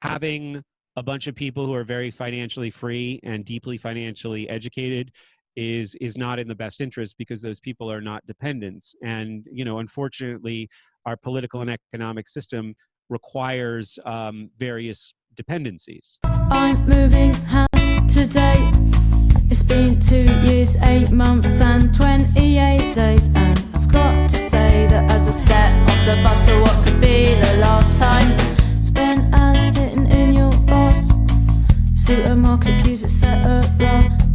having a bunch of people who are very financially free and deeply financially educated is not in the best interest, because those people are not dependents. And, unfortunately, our political and economic system requires various dependencies. I'm moving house today. It's been 2 years, 8 months and 28 days, and I've got to say that as I step off the bus for what could be the last time spent as sitting in your boss supermarket queues, etc.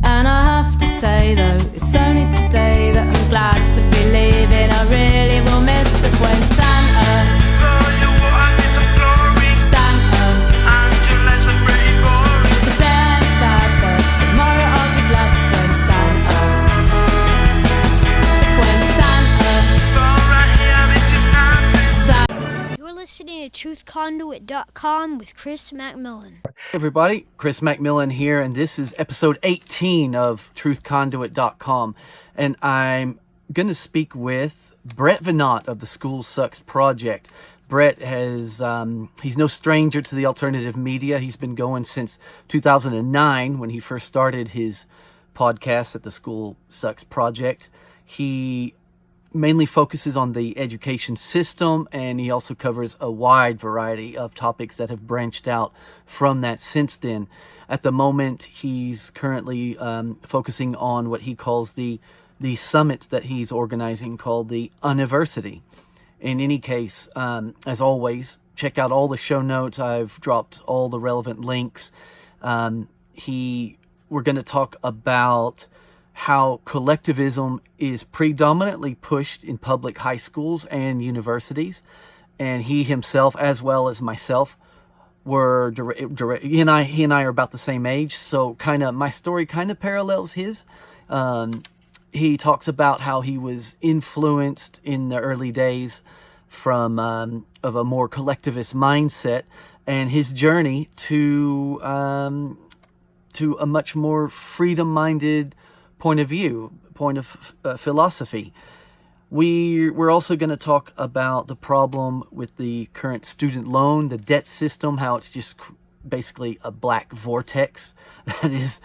And I have to say though, it's only today that I'm glad to be leaving. I really will miss the when Santa listening to truthconduit.com with Chris Macmillan. Hey everybody, Chris Macmillan here, and this is episode 18 of truthconduit.com, and I'm going to speak with Brett Veinotte of the School Sucks Project. Brett has, he's no stranger to the alternative media. He's been going since 2009 when he first started his podcast at the School Sucks Project. He mainly focuses on the education system, and he also covers a wide variety of topics that have branched out from that since then. At the moment, he's currently focusing on what he calls the summits that he's organizing, called the University. In any case, as always, check out all the show notes. I've dropped all the relevant links. We're going to talk about how collectivism is predominantly pushed in public high schools and universities, and he himself, as well as myself, were he and I are about the same age, so my story kind of parallels his. He talks about how he was influenced in the early days from of a more collectivist mindset, and his journey to a much more freedom-minded point of philosophy. We're also going to talk about the problem with the current student loan, the debt system, how it's just basically a black vortex that is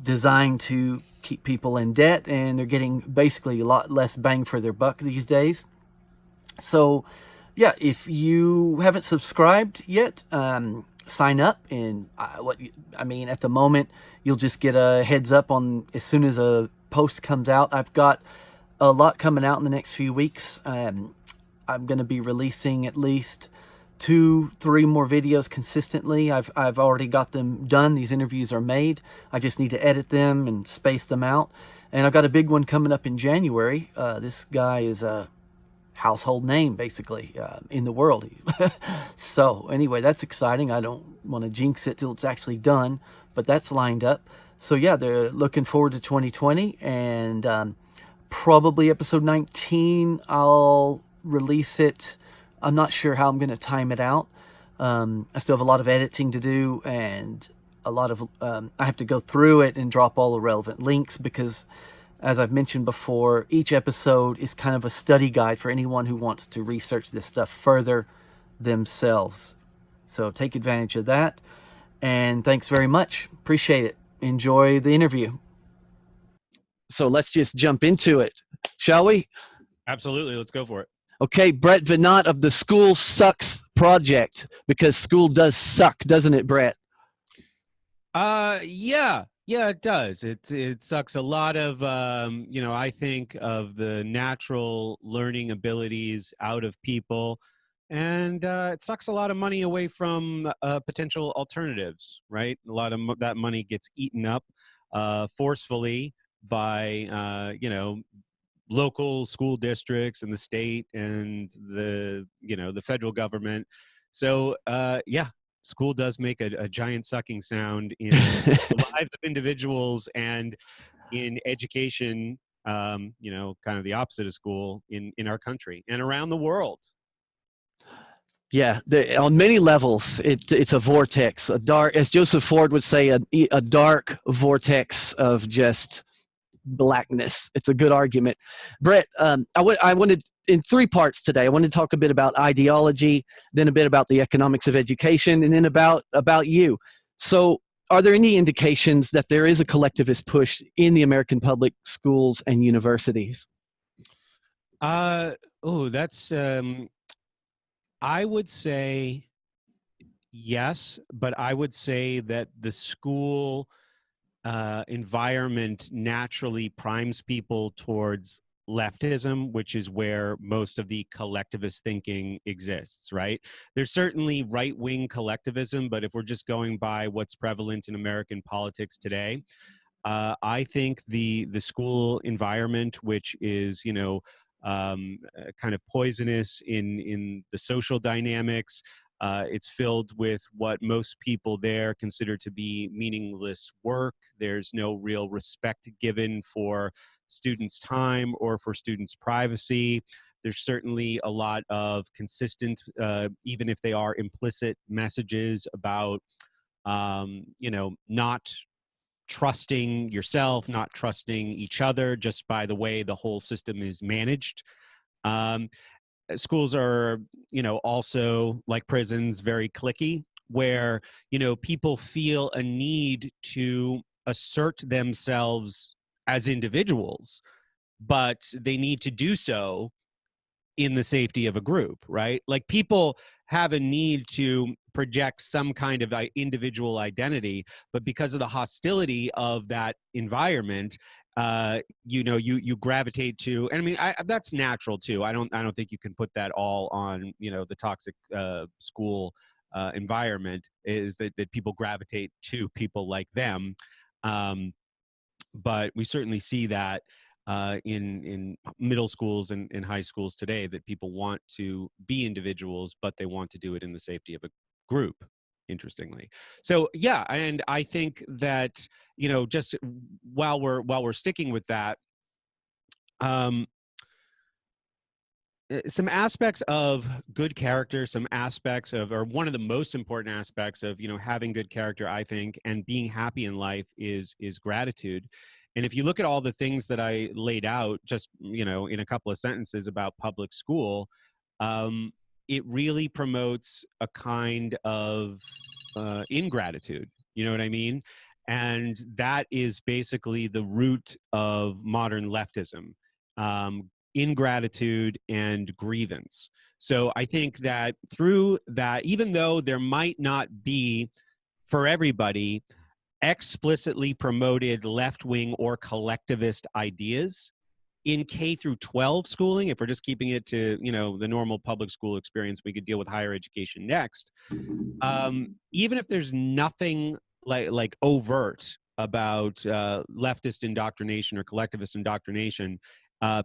designed to keep people in debt, and they're getting basically a lot less bang for their buck these days. So yeah, if you haven't subscribed yet, sign up, and at the moment you'll just get a heads up on as soon as a post comes out. I've got a lot coming out in the next few weeks. I'm going to be releasing at least 2-3 more videos consistently. I've already got them done. These interviews are made. I just need to edit them and space them out. And I've got a big one coming up in January. This guy is a household name basically in the world. So anyway, that's exciting. I don't want to jinx it till it's actually done, but that's lined up. So yeah, they're looking forward to 2020, and probably episode 19 I'll release it. I'm not sure how I'm going to time it out. I still have a lot of editing to do, and a lot of I have to go through it and drop all the relevant links, because as I've mentioned before, each episode is kind of a study guide for anyone who wants to research this stuff further themselves. So take advantage of that. And thanks very much. Appreciate it. Enjoy the interview. So let's just jump into it, shall we? Absolutely. Let's go for it. Okay, Brett Veinotte of the School Sucks Project, because school does suck, doesn't it, Brett? Yeah, it does. It sucks a lot of, I think of the natural learning abilities out of people, and it sucks a lot of money away from potential alternatives, right? A lot of that money gets eaten up forcefully by, local school districts and the state and the federal government. So, school does make a giant sucking sound in the lives of individuals and in education, kind of the opposite of school in our country and around the world. Yeah, on many levels, it's a vortex, a dark, as Joseph Ford would say, a dark vortex of just blackness. It's a good argument. Brett, I wanted in three parts today. I want to talk a bit about ideology, then a bit about the economics of education, and then about you. So are there any indications that there is a collectivist push in the American public schools and universities? That's, I would say yes, but I would say that the school environment naturally primes people towards leftism, which is where most of the collectivist thinking exists, right? There's certainly right-wing collectivism, but if we're just going by what's prevalent in American politics today, I think the school environment, which is, kind of poisonous in the social dynamics. It's filled with what most people there consider to be meaningless work. There's no real respect given for students' time or for students' privacy. There's certainly a lot of consistent, even if they are implicit, messages about, not trusting yourself, not trusting each other, just by the way the whole system is managed. Um, Schools are, also like prisons, very cliquey, where, people feel a need to assert themselves as individuals, but they need to do so in the safety of a group, right? Like people have a need to project some kind of individual identity, but because of the hostility of that environment, you gravitate to, and I mean, that's natural too. I don't think you can put that all on, the toxic school environment, is that people gravitate to people like them. But we certainly see that in middle schools and high schools today, that people want to be individuals, but they want to do it in the safety of a group, interestingly. So yeah, and I think that, just while we're sticking with that, some aspects of good character, some aspects of, or one of the most important aspects of, having good character, I think, and being happy in life is gratitude. And if you look at all the things that I laid out, just, in a couple of sentences about public school, it really promotes a kind of ingratitude. You know what I mean? And that is basically the root of modern leftism. Ingratitude and grievance. So I think that through that, even though there might not be for everybody explicitly promoted left-wing or collectivist ideas in K through 12 schooling, if we're just keeping it to, the normal public school experience, we could deal with higher education next. Even if there's nothing like overt about leftist indoctrination or collectivist indoctrination,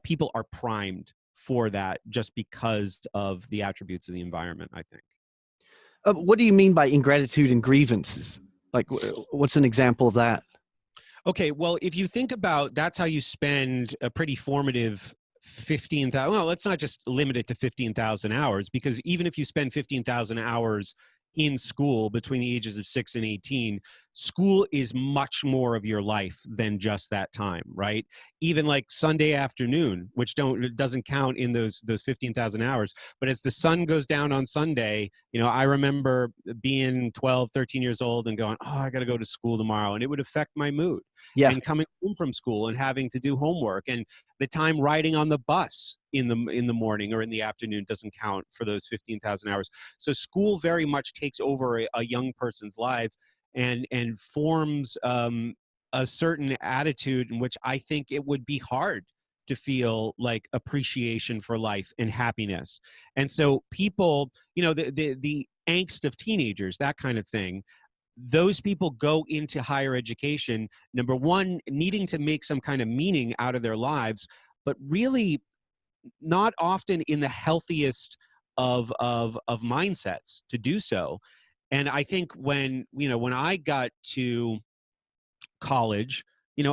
people are primed for that just because of the attributes of the environment, I think. What do you mean by ingratitude and grievances? Like, what's an example of that? Okay, well, if you think about, that's how you spend a pretty formative 15,000, well, let's not just limit it to 15,000 hours, because even if you spend 15,000 hours in school between the ages of 6 and 18, school is much more of your life than just that time, right? Even like Sunday afternoon, which doesn't count in those 15,000 hours. But as the sun goes down on Sunday, I remember being 12, 13 years old and going, oh, I got to go to school tomorrow. And it would affect my mood. Yeah. And coming home from school and having to do homework, and the time riding on the bus in the morning or in the afternoon doesn't count for those 15,000 hours. So school very much takes over a young person's life and forms a certain attitude in which I think it would be hard to feel like appreciation for life and happiness. And so people, the angst of teenagers, that kind of thing, those people go into higher education, number one, needing to make some kind of meaning out of their lives, but really not often in the healthiest of mindsets to do so. And I think when I got to college,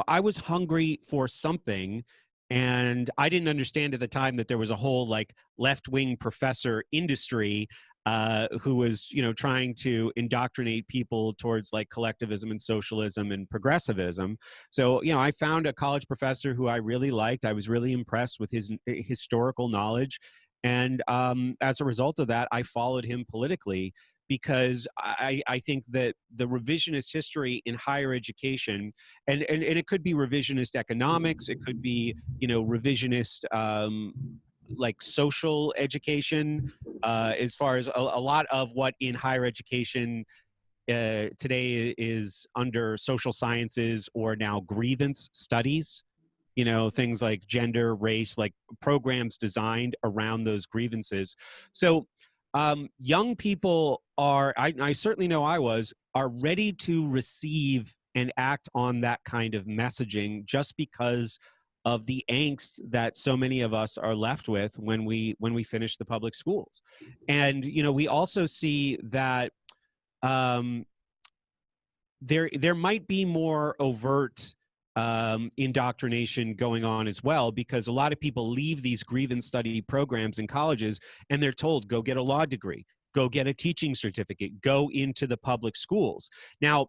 I was hungry for something, and I didn't understand at the time that there was a whole like left-wing professor industry who was, trying to indoctrinate people towards like collectivism and socialism and progressivism. So, I found a college professor who I really liked. I was really impressed with his historical knowledge. And as a result of that, I followed him politically, because I think that the revisionist history in higher education, and it could be revisionist economics, it could be, revisionist like social education, as far as a lot of what in higher education today is under social sciences, or now grievance studies, things like gender, race, like programs designed around those grievances. So young people I certainly know are ready to receive and act on that kind of messaging, just because of the angst that so many of us are left with when we finish the public schools. And we also see that um, there might be more overt indoctrination going on as well, because a lot of people leave these grievance study programs in colleges and they're told, go get a law degree, go get a teaching certificate, go into the public schools. Now,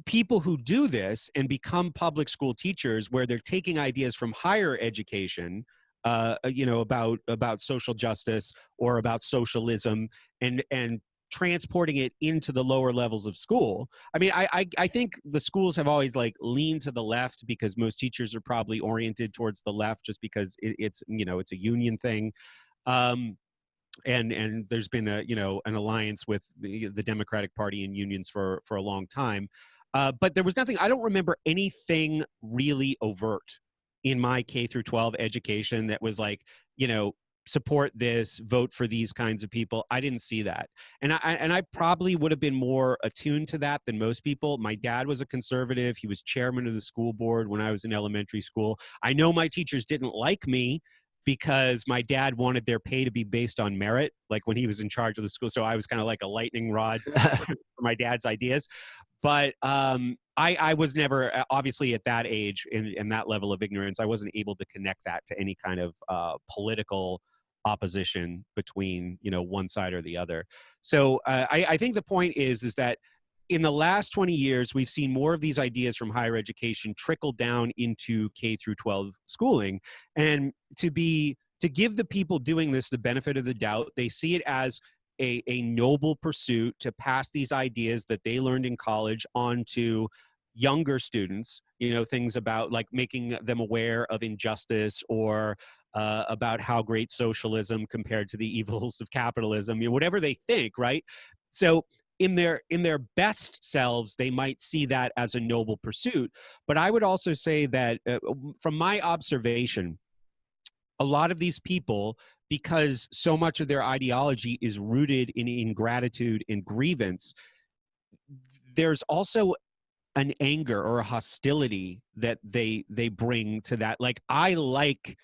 people who do this and become public school teachers, where they're taking ideas from higher education, about social justice or about socialism, and transporting it into the lower levels of school. I mean, I think the schools have always like leaned to the left, because most teachers are probably oriented towards the left, just because it's a union thing. And there's been an alliance with the Democratic Party and unions for a long time. But there was nothing, I don't remember anything really overt in my K through 12 education that was like, support this, vote for these kinds of people. I didn't see that. And I probably would have been more attuned to that than most people. My dad was a conservative. He was chairman of the school board when I was in elementary school. I know my teachers didn't like me, because my dad wanted their pay to be based on merit, like when he was in charge of the school. So I was kind of like a lightning rod for my dad's ideas. But I was never, obviously at that age, in that level of ignorance, I wasn't able to connect that to any kind of political opposition between, one side or the other. So I think the point is that in the last 20 years, we've seen more of these ideas from higher education trickle down into K through 12 schooling. And to give the people doing this the benefit of the doubt, they see it as a noble pursuit to pass these ideas that they learned in college on to younger students, things about like making them aware of injustice, or about how great socialism compared to the evils of capitalism, whatever they think, right? So in their best selves, they might see that as a noble pursuit. But I would also say that from my observation, a lot of these people, because so much of their ideology is rooted in ingratitude and grievance, there's also an anger or a hostility that they bring to that. Like, I like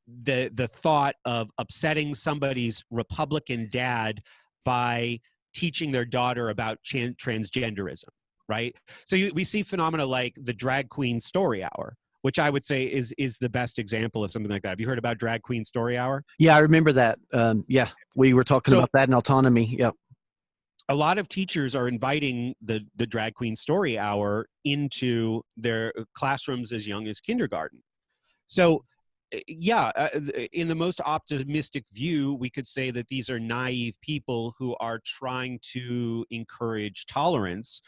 the thought of upsetting somebody's Republican dad by teaching their daughter about transgenderism, right? So we see phenomena like the drag queen story hour, which I would say is the best example of something like that. Have you heard about drag queen story hour? Yeah, I remember that. Yeah, we were talking about that in autonomy. Yep. A lot of teachers are inviting the drag queen story hour into their classrooms as young as kindergarten. So yeah, in the most optimistic view, we could say that these are naive people who are trying to encourage tolerance.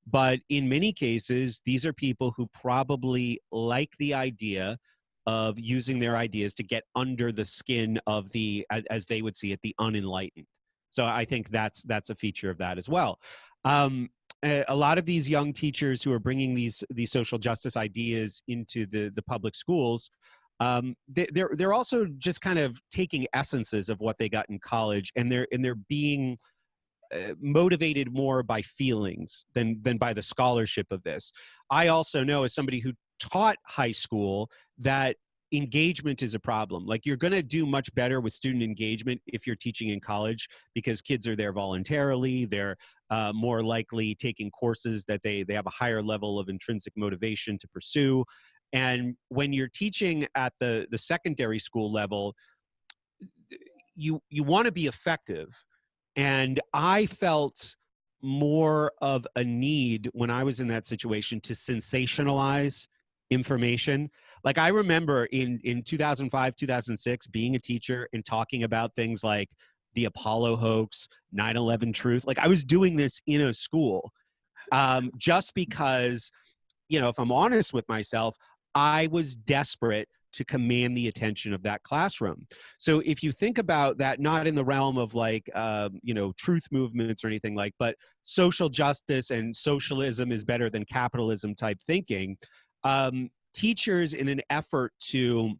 But in many cases, these are people who probably like the idea of using their ideas to get under the skin of the, as they would see it, the unenlightened. So I think that's a feature of that as well. A lot of these young teachers who are bringing these social justice ideas into the public schools, they're also just kind of taking essences of what they got in college, and they're being motivated more by feelings than by the scholarship of this. I also know, as somebody who taught high school, that engagement is a problem. Like, you're going to do much better with student engagement if you're teaching in college, because kids are there voluntarily. They're more likely taking courses that they have a higher level of intrinsic motivation to pursue. And when you're teaching at the secondary school level, you want to be effective, And I felt more of a need when I was in that situation to sensationalize information. Like I remember in 2005, 2006, being a teacher and talking about things like the Apollo hoax, 9/11 truth. Like I was doing this in a school just because, you know, if I'm honest with myself, I was desperate to command the attention of that classroom. So if you think about that, not in the realm of like, you know, truth movements or anything like, but social justice and socialism is better than capitalism type thinking, teachers in an effort to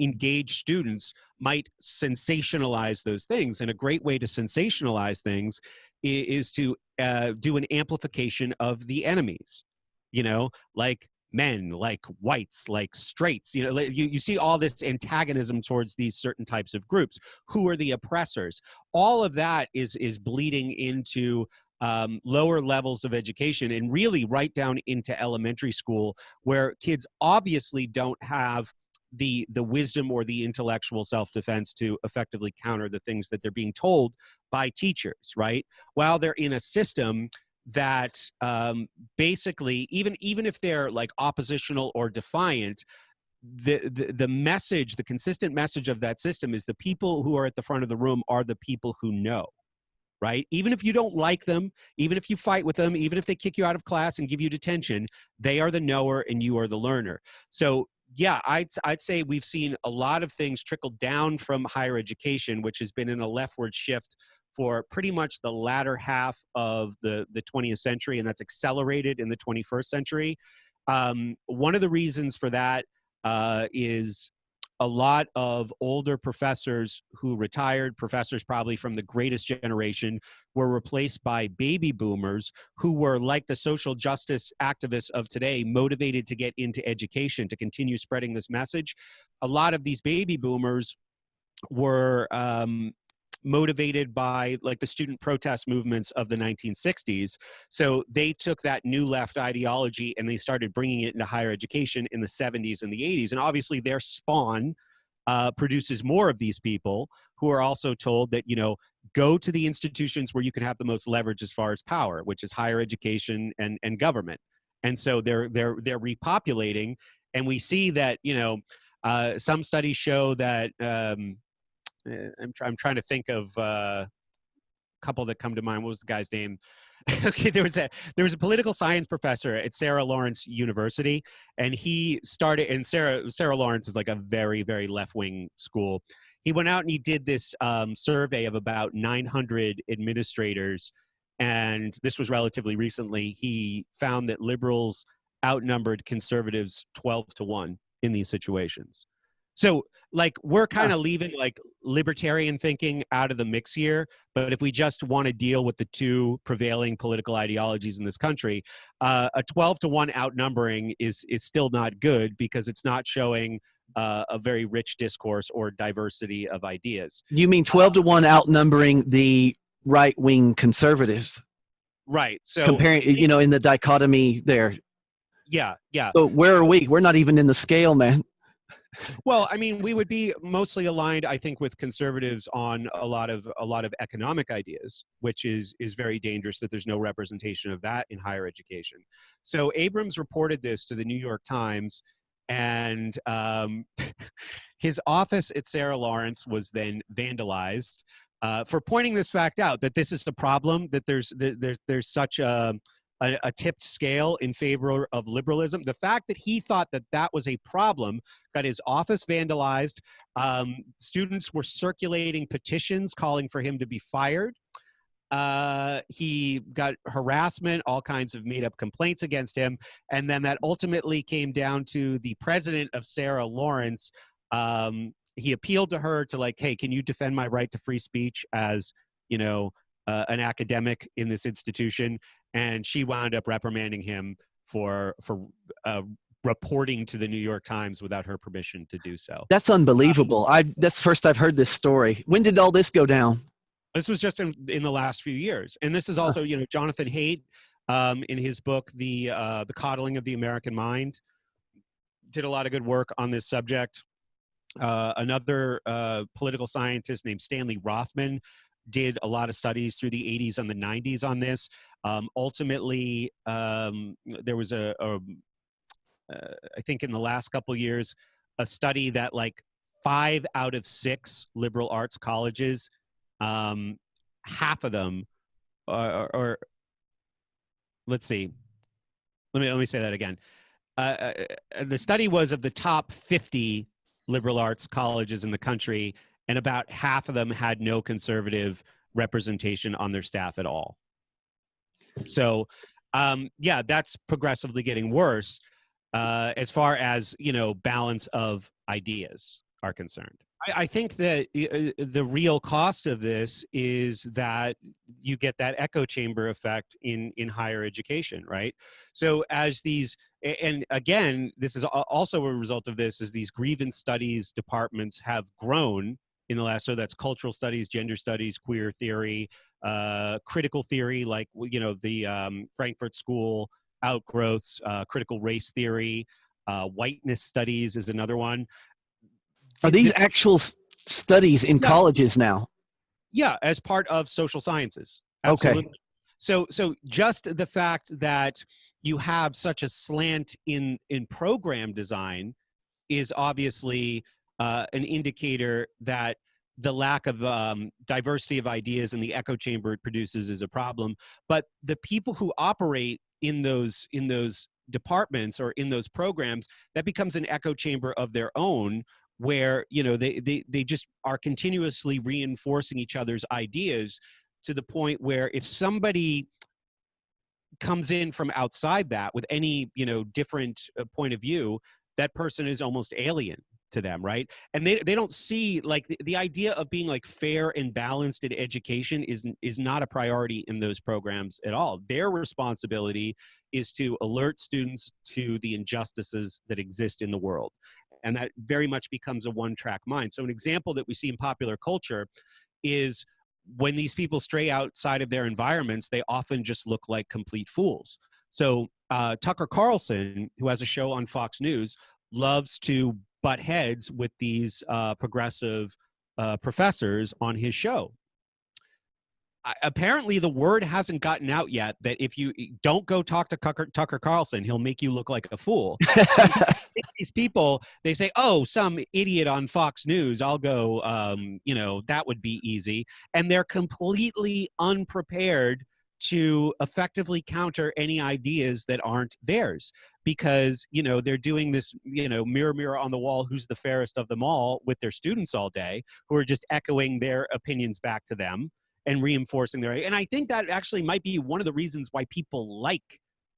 engage students might sensationalize those things. And a great way to sensationalize things is to do an amplification of the enemies, you know, like men, like whites, like straights. You know, you see all this antagonism towards these certain types of groups. Who are the oppressors? All of that is bleeding into lower levels of education, and really right down into elementary school, where kids obviously don't have the wisdom or the intellectual self-defense to effectively counter the things that they're being told by teachers, right? While they're in a system that basically, even if they're like oppositional or defiant, the message, the consistent message of that system is the people who are at the front of the room are the people who know, right? Even if you don't like them, even if you fight with them, even if they kick you out of class and give you detention, they are the knower and you are the learner. So yeah, I'd say we've seen a lot of things trickle down from higher education, which has been in a leftward shift for pretty much the latter half of the 20th century, and that's accelerated in the 21st century. One of the reasons for that is a lot of older professors who retired, professors probably from the greatest generation, were replaced by baby boomers who were like the social justice activists of today, motivated to get into education, to continue spreading this message. A lot of these baby boomers were motivated by like the student protest movements of the 1960s. So they took that new left ideology and they started bringing it into higher education in the 70s and the 80s. And obviously their spawn produces more of these people who are also told that, you know, go to the institutions where you can have the most leverage as far as power, which is higher education and government. And so they're repopulating. And we see that, you know, some studies show that I'm trying to think of a couple that come to mind. What was the guy's name? Okay, there was a political science professor at Sarah Lawrence University, and he started. And Sarah Lawrence is like a very, very left-wing school. He went out and he did this survey of about 900 administrators, and this was relatively recently. He found that liberals outnumbered conservatives 12-1 in these situations. So like we're kind of leaving like libertarian thinking out of the mix here, but if we just want to deal with the two prevailing political ideologies in this country, a 12-1 outnumbering is still not good because it's not showing a very rich discourse or diversity of ideas. You mean 12-1 outnumbering the right-wing conservatives? Right. So comparing, you know, in the dichotomy there. Yeah. So where are we? We're not even in the scale, man. Well, I mean, we would be mostly aligned, I think, with conservatives on a lot of economic ideas, which is very dangerous that there's no representation of that in higher education. So Abrams reported this to the New York Times, and his office at Sarah Lawrence was then vandalized for pointing this fact out, that this is the problem, that there's such a tipped scale in favor of liberalism. The fact that he thought that that was a problem got his office vandalized. Students were circulating petitions calling for him to be fired. He got harassment, all kinds of made up complaints against him. And then that ultimately came down to the president of Sarah Lawrence. He appealed to her to like, hey, can you defend my right to free speech as, you know, an academic in this institution? And she wound up reprimanding him for reporting to the New York Times without her permission to do so. That's unbelievable. That's the first I've heard this story. When did all this go down? This was just in the last few years. And this is also, you know, Jonathan Haidt, in his book, The Coddling of the American Mind, did a lot of good work on this subject. Another political scientist named Stanley Rothman did a lot of studies through the 80s and the 90s on this. Ultimately, there was I think in the last couple years, a study that like 5 out of 6 liberal arts colleges, half of them, or let's see, let me say that again. The study was of the top 50 liberal arts colleges in the country, and about half of them had no conservative representation on their staff at all. So, yeah, that's progressively getting worse as far as, you know, balance of ideas are concerned. I think that the real cost of this is that you get that echo chamber effect in higher education, right? So as these, and again, this is also a result of this, is these grievance studies departments have grown in the last, so that's cultural studies, gender studies, queer theory, critical theory, like, you know, the Frankfurt School outgrowths, critical race theory, whiteness studies is another one. Are these actual studies in colleges now? Yeah, as part of social sciences. Absolutely. Okay. So just the fact that you have such a slant in program design is obviously an indicator that the lack of diversity of ideas in the echo chamber it produces is a problem. But the people who operate in those departments or in those programs, that becomes an echo chamber of their own, where, you know, they just are continuously reinforcing each other's ideas, to the point where if somebody comes in from outside that with any, you know, different point of view, that person is almost alien to them, right? And they don't see, like, the idea of being like fair and balanced in education is not a priority in those programs at all. Their responsibility is to alert students to the injustices that exist in the world. And that very much becomes a one-track mind. So an example that we see in popular culture is when these people stray outside of their environments, they often just look like complete fools. So Tucker Carlson, who has a show on Fox News, loves to butt heads with these progressive professors on his show. Apparently the word hasn't gotten out yet that if you don't go talk to Tucker Carlson, he'll make you look like a fool. These people, they say, oh, some idiot on Fox News, I'll go, you know, that would be easy. And they're completely unprepared to effectively counter any ideas that aren't theirs, because, you know, they're doing this, you know, mirror, mirror on the wall, who's the fairest of them all, with their students all day, who are just echoing their opinions back to them and reinforcing their, and I think that actually might be one of the reasons why people like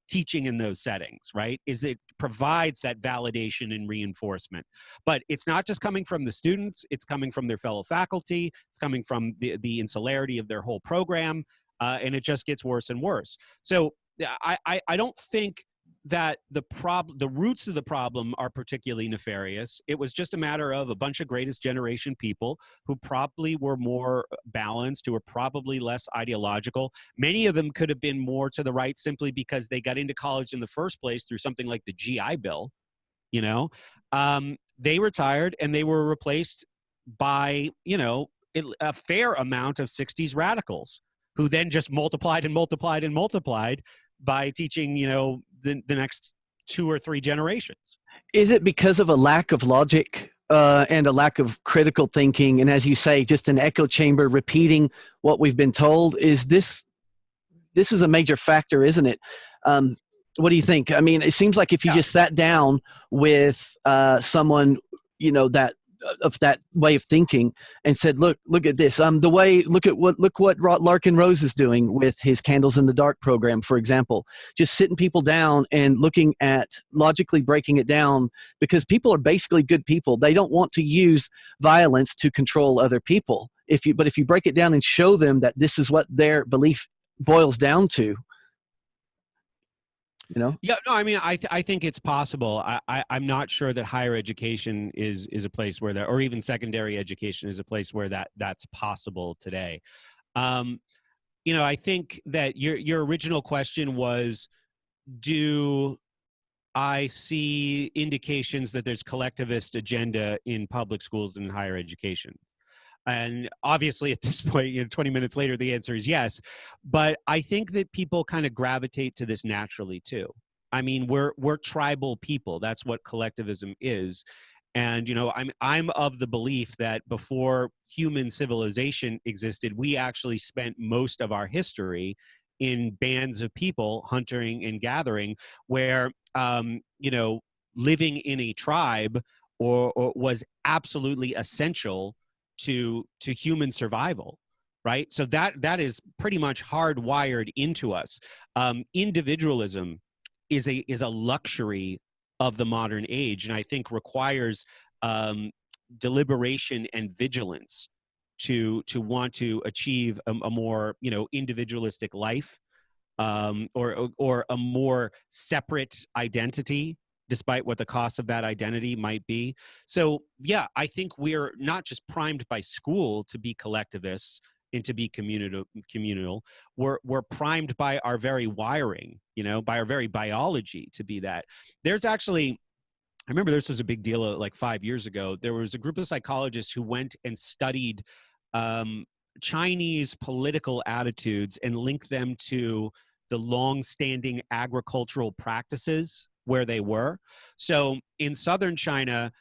teaching in those settings, right? Is it provides that validation and reinforcement. But it's not just coming from the students, it's coming from their fellow faculty, it's coming from the insularity of their whole program, and it just gets worse and worse. So I don't think that the roots of the problem are particularly nefarious. It was just a matter of a bunch of greatest generation people who probably were more balanced, who were probably less ideological. Many of them could have been more to the right simply because they got into college in the first place through something like the GI Bill, you know. They retired and they were replaced by, you know, a fair amount of 60s radicals who then just multiplied and multiplied and multiplied by teaching, you know, the next 2 or 3 generations. Is it because of a lack of logic and a lack of critical thinking, and as you say, just an echo chamber repeating what we've been told? Is this is a major factor, isn't it? What do you think? I mean, it seems like if you just sat down with someone, you know, that of that way of thinking and said, look at this, look what Larkin Rose is doing with his Candles in the Dark program, for example, just sitting people down and looking at logically breaking it down, because people are basically good people. They don't want to use violence to control other people. But if you break it down and show them that this is what their belief boils down to, you know? Yeah, no, I mean, I think it's possible. I'm not sure that higher education is a place where that, or even secondary education is a place where that's possible today. You know, I think that your original question was, do I see indications that there's collectivist agenda in public schools and higher education? And obviously at this point, 20 minutes later, the answer is yes. But I think that people kind of gravitate to this naturally too. I mean, we're tribal people. That's what collectivism is. And I'm of the belief that before human civilization existed, we actually spent most of our history in bands of people hunting and gathering, where living in a tribe or was absolutely essential to human survival, right? So that is pretty much hardwired into us. Individualism is a luxury of the modern age, and I think requires deliberation and vigilance to want to achieve a more individualistic life, or a more separate identity, despite what the cost of that identity might be. So yeah, I think we're not just primed by school to be collectivists and to be communal. We're primed by our very wiring, by our very biology to be that. There's actually, I remember this was a big deal like 5 years ago. There was a group of psychologists who went and studied Chinese political attitudes and linked them to the long-standing agricultural practices where they were. So in southern China,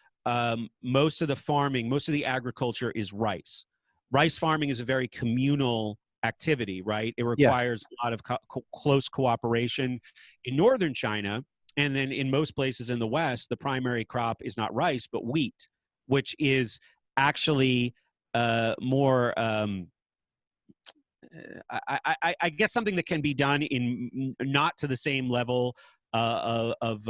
most of the agriculture is rice. Rice farming is a very communal activity, right? It requires a lot of close cooperation. In northern China, and then in most places in the West, the primary crop is not rice, but wheat, which is actually more, I guess, something that can be done in not to the same level of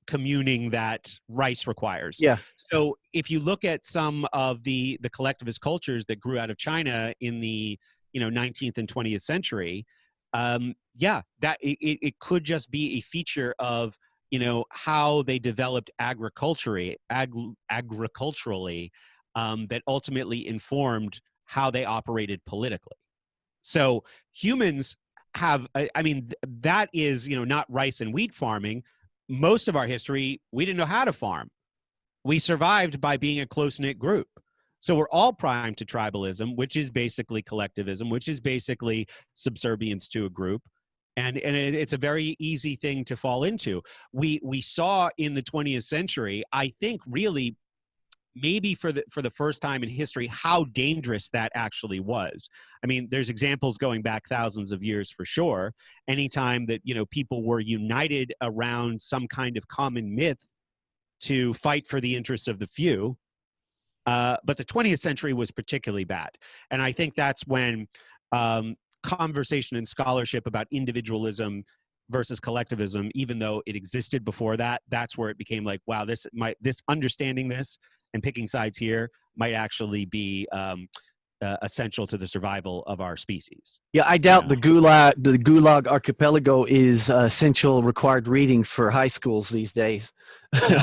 communing that rice requires. Yeah. So if you look at some of the collectivist cultures that grew out of China in the 19th and 20th century, that it could just be a feature of how they developed agriculturally that ultimately informed how they operated politically. So humans have, that is not rice and wheat farming. Most of our history, we didn't know how to farm. We survived by being a close-knit group. So we're all primed to tribalism, which is basically collectivism, which is basically subservience to a group. And it's a very easy thing to fall into. We saw in the 20th century, I think really maybe for the first time in history, how dangerous that actually was. I mean, there's examples going back thousands of years for sure. Anytime that, people were united around some kind of common myth to fight for the interests of the few. But the 20th century was particularly bad. And I think that's when conversation and scholarship about individualism versus collectivism, even though it existed before that, that's where it became like, wow, this understanding this and picking sides here might actually be essential to the survival of our species. Yeah, I doubt the Gulag Archipelago is essential required reading for high schools these days. No,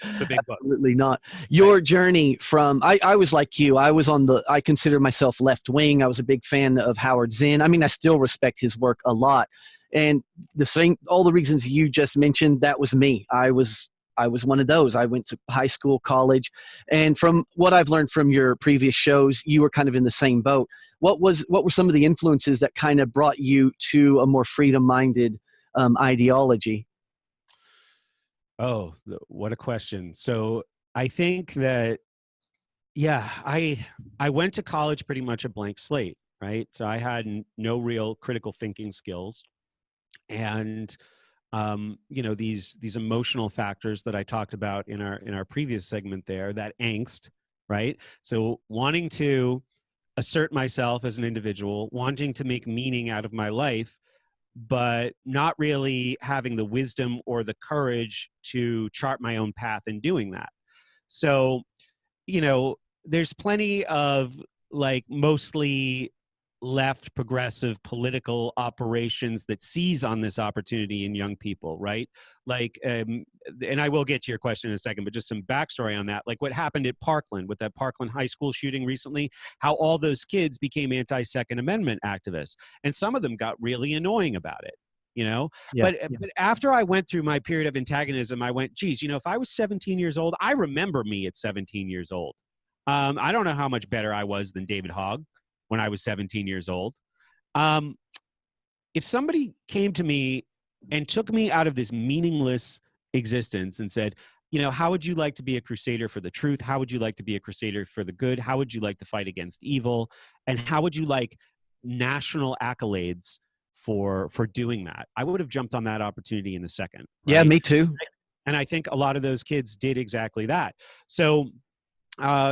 it's a big book. Absolutely not. Your journey from, I was like you, I consider myself left wing. I was a big fan of Howard Zinn. I mean, I still respect his work a lot. And all the reasons you just mentioned, that was me. I was one of those. I went to high school, college, and from what I've learned from your previous shows, you were kind of in the same boat. What were some of the influences that kind of brought you to a more freedom-minded ideology? Oh, what a question. So I think that, I went to college pretty much a blank slate, right? So I had no real critical thinking skills. And these emotional factors that I talked about in our previous segment there, that angst, right? So wanting to assert myself as an individual, wanting to make meaning out of my life, but not really having the wisdom or the courage to chart my own path in doing that. So, there's plenty of mostly left progressive political operations that seize on this opportunity in young people, right? And I will get to your question in a second, but just some backstory on that. Like what happened at Parkland with that Parkland High School shooting recently, how all those kids became anti-Second Amendment activists. And some of them got really annoying about it, But after I went through my period of antagonism, I went, geez, if I was 17 years old, I remember me at 17 years old. I don't know how much better I was than David Hogg when I was 17 years old. If somebody came to me and took me out of this meaningless existence and said, how would you like to be a crusader for the truth? How would you like to be a crusader for the good? How would you like to fight against evil? And how would you like national accolades for doing that? I would have jumped on that opportunity in a second. Right? Yeah, me too. And I think a lot of those kids did exactly that. So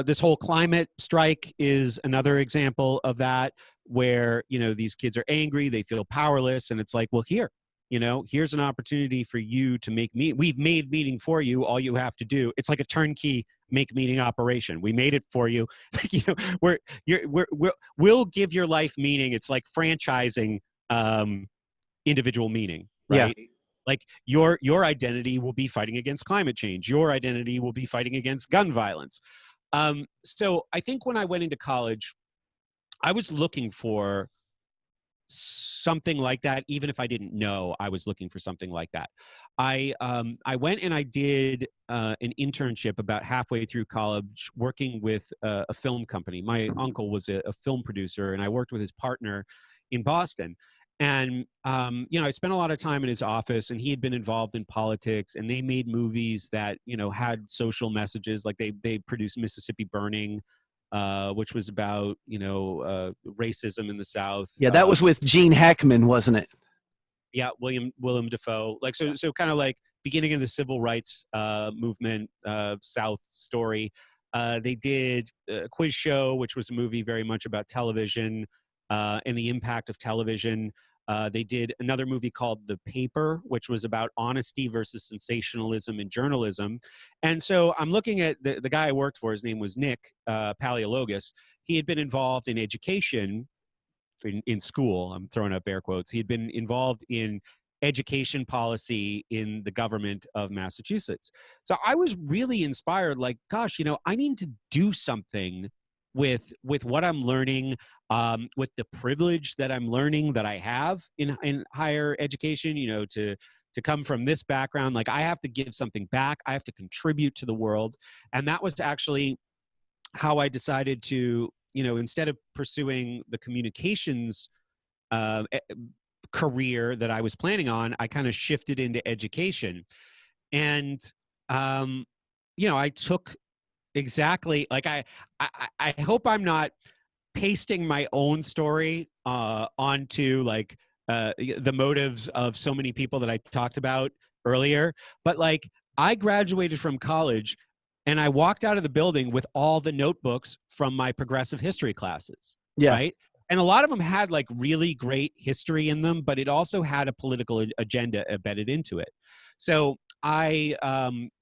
this whole climate strike is another example of that, where, these kids are angry, they feel powerless, and it's like, well, here's an opportunity for you to make we've made meaning for you. All you have to do, it's like a turnkey make meaning operation. We made it for you. We'll give your life meaning. It's like franchising individual meaning, right? Yeah. Like your identity will be fighting against climate change. Your identity will be fighting against gun violence. So I think when I went into college, I was looking for something like that, even if I didn't know I was looking for something like that. I went and I did an internship about halfway through college, working with a film company. My uncle was a film producer, and I worked with his partner in Boston. And, I spent a lot of time in his office, and he had been involved in politics, and they made movies that, had social messages. Like they produced Mississippi Burning, which was about, racism in the South. Yeah, that was with Gene Hackman, wasn't it? Yeah, William Dafoe. Like, so kind of like beginning of the civil rights movement, South story. They did a quiz show, which was a movie very much about television and the impact of television. They did another movie called The Paper, which was about honesty versus sensationalism in journalism. And so I'm looking at the guy I worked for. His name was Nick Paleologos. He had been involved in education in school. I'm throwing up air quotes. He had been involved in education policy in the government of Massachusetts. So I was really inspired, like, gosh, I need to do something with what I'm learning, with the privilege that I'm learning that I have in higher education, to come from this background. Like, I have to give something back. I have to contribute to the world. And that was actually how I decided to, instead of pursuing the communications career that I was planning on, I kind of shifted into education. And, I took exactly, like, I hope I'm not pasting my own story onto like the motives of so many people that I talked about earlier. But like, I graduated from college and I walked out of the building with all the notebooks from my progressive history classes. Yeah. Right. And a lot of them had like really great history in them, but it also had a political agenda embedded into it. So I,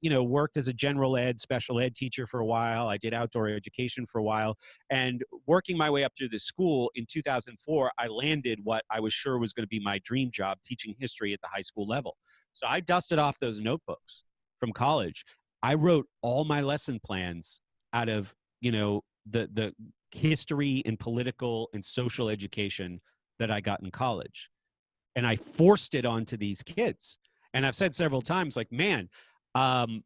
worked as a general ed, special ed teacher for a while. I did outdoor education for a while. And working my way up through the school in 2004, I landed what I was sure was going to be my dream job, teaching history at the high school level. So I dusted off those notebooks from college. I wrote all my lesson plans out of, the history and political and social education that I got in college. And I forced it onto these kids. And I've said several times, like, man, I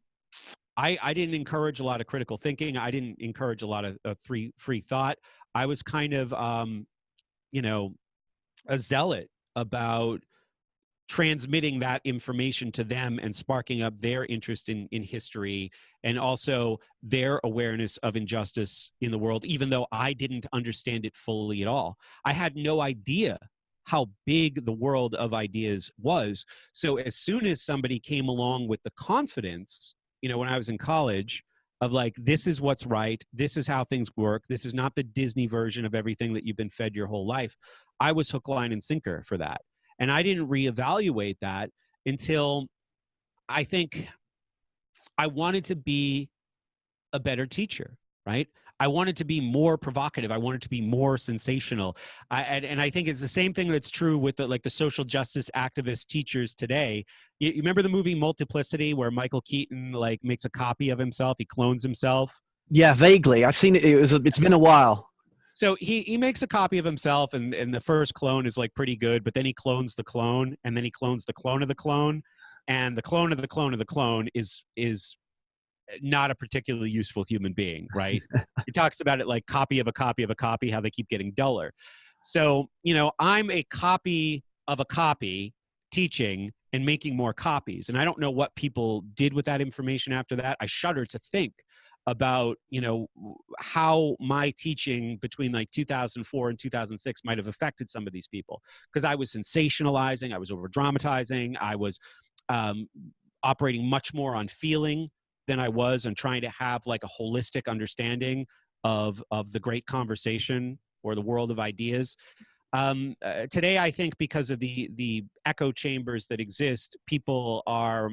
didn't encourage a lot of critical thinking. I didn't encourage a lot of free thought. I was kind of, a zealot about transmitting that information to them and sparking up their interest in history and also their awareness of injustice in the world, even though I didn't understand it fully at all. I had no idea how big the world of ideas was. So as soon as somebody came along with the confidence, when I was in college, of like, this is what's right, this is how things work, this is not the Disney version of everything that you've been fed your whole life, I was hook, line, and sinker for that. And I didn't reevaluate that until I think I wanted to be a better teacher, right? I wanted to be more provocative. I wanted to be more sensational. And I think it's the same thing that's true with the social justice activist teachers today. You remember the movie Multiplicity, where Michael Keaton like makes a copy of himself? He clones himself. Yeah, vaguely. I've seen it. It's been a while. So he makes a copy of himself, and the first clone is like pretty good, but then he clones the clone, and then he clones the clone of the clone, and the clone of the clone of the clone is not a particularly useful human being, right? He talks about it like copy of a copy of a copy, how they keep getting duller. So, I'm a copy of a copy teaching and making more copies. And I don't know what people did with that information after that. I shudder to think about, how my teaching between like 2004 and 2006 might have affected some of these people. Because I was sensationalizing, I was over dramatizing, I was operating much more on feeling than I was on trying to have like a holistic understanding of the great conversation or the world of ideas. Today, I think because of the echo chambers that exist, people are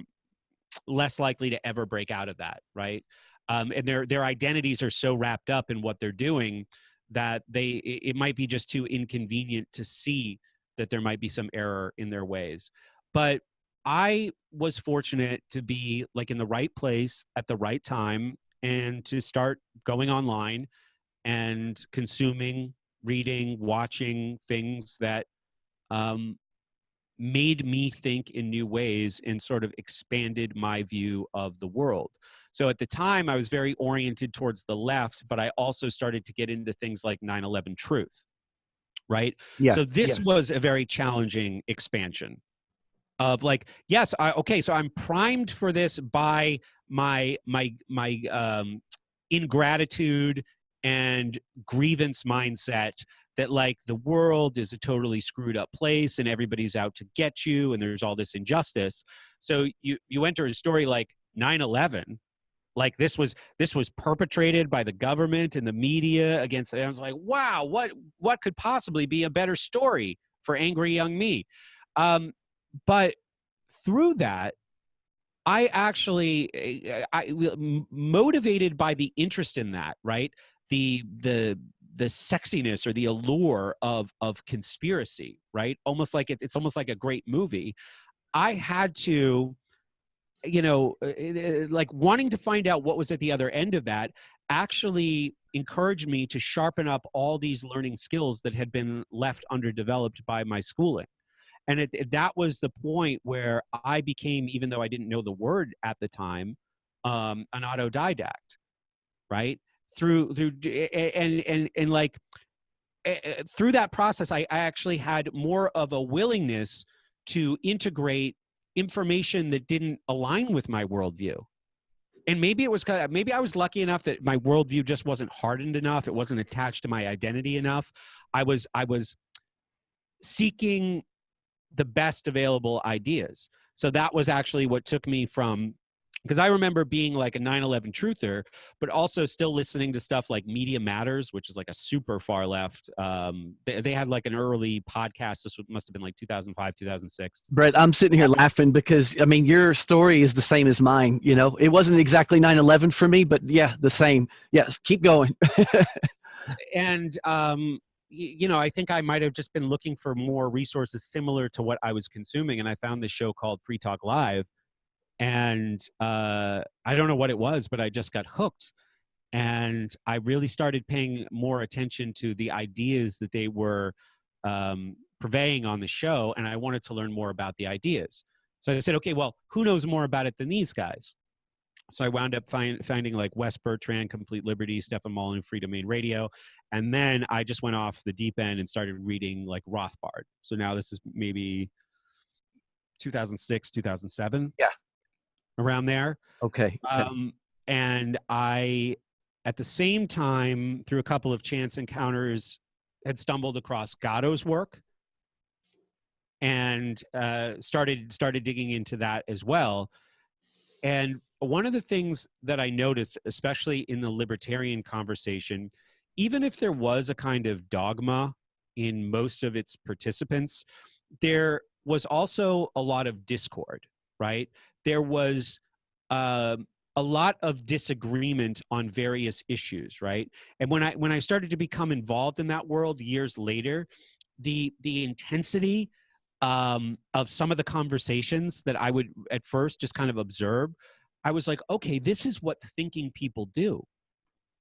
less likely to ever break out of that, right? And their identities are so wrapped up in what they're doing that it might be just too inconvenient to see that there might be some error in their ways. But I was fortunate to be like in the right place at the right time and to start going online and consuming, reading, watching things that made me think in new ways and sort of expanded my view of the world. So at the time, I was very oriented towards the left, but I also started to get into things like 9/11 truth, right? Yeah. So this was a very challenging expansion of like, yes, so I'm primed for this by my ingratitude and grievance mindset that like the world is a totally screwed up place and everybody's out to get you and there's all this injustice. So you enter a story like 9/11, like this was perpetrated by the government and the media against. I was like, wow, what could possibly be a better story for angry young me? But through that, I actually, motivated by the interest in that, right? The sexiness or the allure of conspiracy, right? Almost like it's almost like a great movie. I had to, like wanting to find out what was at the other end of that actually encouraged me to sharpen up all these learning skills that had been left underdeveloped by my schooling. And that was the point where I became, even though I didn't know the word at the time, an autodidact, right? Through that process, I actually had more of a willingness to integrate information that didn't align with my worldview. And maybe I was lucky enough that my worldview just wasn't hardened enough. It wasn't attached to my identity enough. I was seeking the best available ideas. So that was actually what took me from, because I remember being like a 9/11 truther, but also still listening to stuff like Media Matters, which is like a super far left. They had like an early podcast. This must have been like 2005, 2006. Brett, I'm sitting here laughing because, I mean, your story is the same as mine. It wasn't exactly 9/11 for me, but yeah, the same. Yes, keep going. And, I think I might have just been looking for more resources similar to what I was consuming. And I found this show called Free Talk Live. And I don't know what it was, but I just got hooked. And I really started paying more attention to the ideas that they were purveying on the show. And I wanted to learn more about the ideas. So I said, okay, well, who knows more about it than these guys? So I wound up finding like Wes Bertrand, Complete Liberty, Stefan Molyneux, Free Domain Radio. And then I just went off the deep end and started reading like Rothbard. So now this is maybe 2006, 2007. Yeah. Around there. Okay. And I, at the same time, through a couple of chance encounters, had stumbled across Gatto's work and started digging into that as well. And one of the things that I noticed, especially in the libertarian conversation, even if there was a kind of dogma in most of its participants, there was also a lot of discord, right? There was a lot of disagreement on various issues, right? And when I started to become involved in that world years later, the intensity of some of the conversations that I would at first just kind of observe, I was like, okay, this is what thinking people do.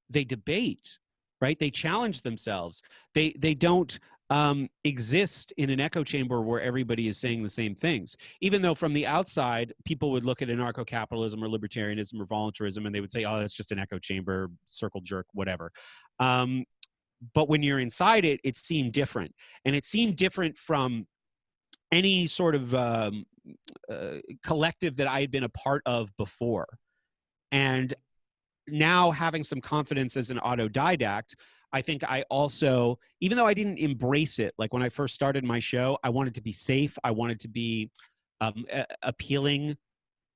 They debate, right? They challenge themselves. They don't exist in an echo chamber where everybody is saying the same things, even though from the outside people would look at anarcho-capitalism or libertarianism or voluntarism and they would say, oh, that's just an echo chamber, circle jerk, whatever. But when you're inside it, it seemed different, and it seemed different from any sort of collective that I had been a part of before. And now, having some confidence as an autodidact, I think I also, even though I didn't embrace it, like when I first started my show, I wanted to be safe. I wanted to be appealing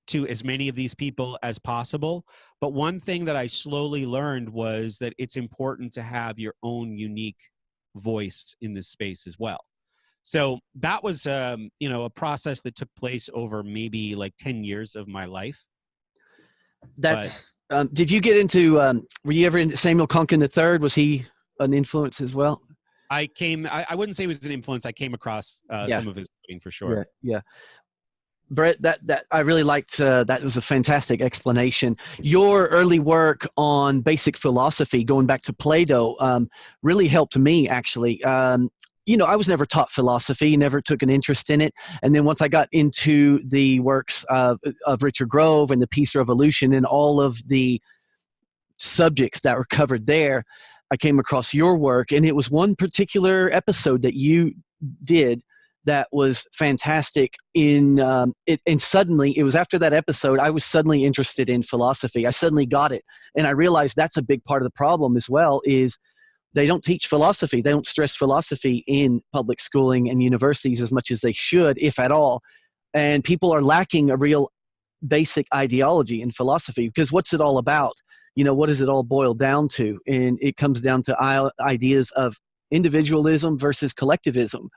to as many of these people as possible. But one thing that I slowly learned was that it's important to have your own unique voice in this space as well. So that was, a process that took place over maybe like 10 years of my life. That's, did you get into, were you ever in Samuel Conkin III? Was he an influence as well? I wouldn't say it was an influence. I came across some of his writing for sure. Yeah. Brett, that I really liked. That was a fantastic explanation. Your early work on basic philosophy, going back to Plato, really helped me actually. I was never taught philosophy, never took an interest in it. And then once I got into the works of Richard Grove and the Peace Revolution and all of the subjects that were covered there, I came across your work. And it was one particular episode that you did that was fantastic and suddenly, it was after that episode, I was suddenly interested in philosophy. I suddenly got it. And I realized that's a big part of the problem as well, is they don't teach philosophy. They don't stress philosophy in public schooling and universities as much as they should, if at all. And people are lacking a real basic ideology in philosophy, because what's it all about? What does it all boil down to? And it comes down to ideas of individualism versus collectivism,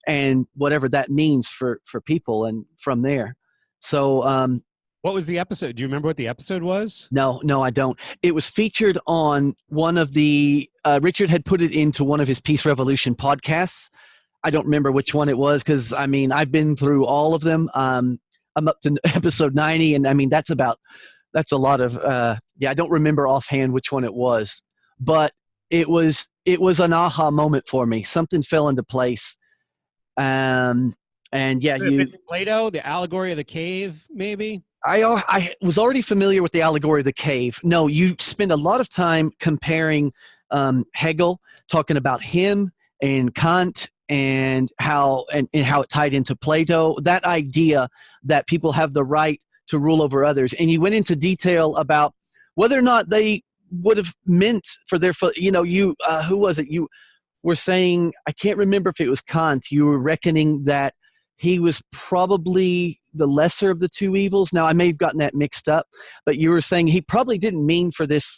and whatever that means for people, and from there. So what was the episode? Do you remember what the episode was? No, I don't. It was featured on one of the Richard had put it into one of his Peace Revolution podcasts. I don't remember which one it was, because I've been through all of them. I'm up to episode 90, and that's a lot of I don't remember offhand which one it was, but it was an aha moment for me. Something fell into place. And yeah, Plato, the allegory of the cave, maybe. I was already familiar with the allegory of the cave. No, you spend a lot of time comparing Hegel, talking about him and Kant and how it tied into Plato. That idea that people have the right to rule over others, and you went into detail about whether or not they would have meant for their, who was it? You were saying, I can't remember if it was Kant, you were reckoning that he was probably the lesser of the two evils. Now, I may have gotten that mixed up, but you were saying he probably didn't mean for these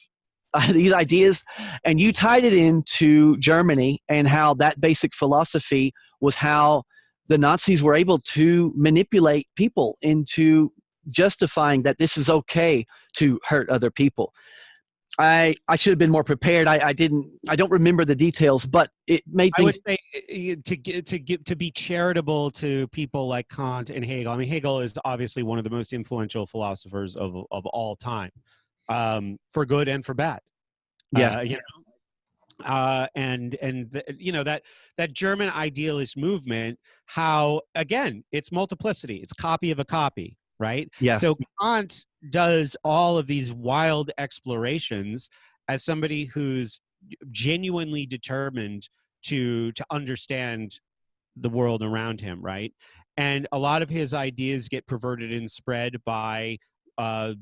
ideas, and you tied it into Germany and how that basic philosophy was how the Nazis were able to manipulate people into justifying that this is okay to hurt other people. I should have been more prepared. I don't remember the details, but it made things. I would say to be charitable to people like Kant and Hegel. Hegel is obviously one of the most influential philosophers of all time, for good and for bad. Yeah. That German idealist movement, how, again, it's multiplicity, it's copy of a copy, right? Yeah. So Kant does all of these wild explorations as somebody who's genuinely determined to understand the world around him, right? And a lot of his ideas get perverted and spread by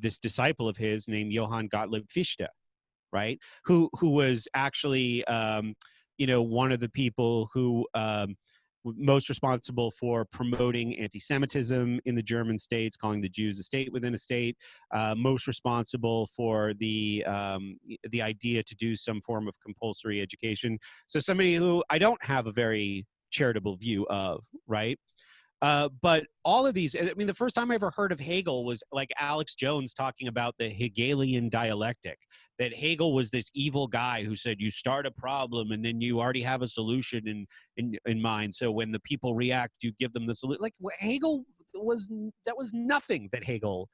this disciple of his named Johann Gottlieb Fichte, right? Who was actually, one of the people who most responsible for promoting anti-Semitism in the German states, calling the Jews a state within a state, most responsible for the idea to do some form of compulsory education. So somebody who I don't have a very charitable view of, right? But all of these, the first time I ever heard of Hegel was like Alex Jones talking about the Hegelian dialectic, that Hegel was this evil guy who said you start a problem and then you already have a solution in mind. So when the people react, you give them the solution. Like Hegel that was nothing that Hegel,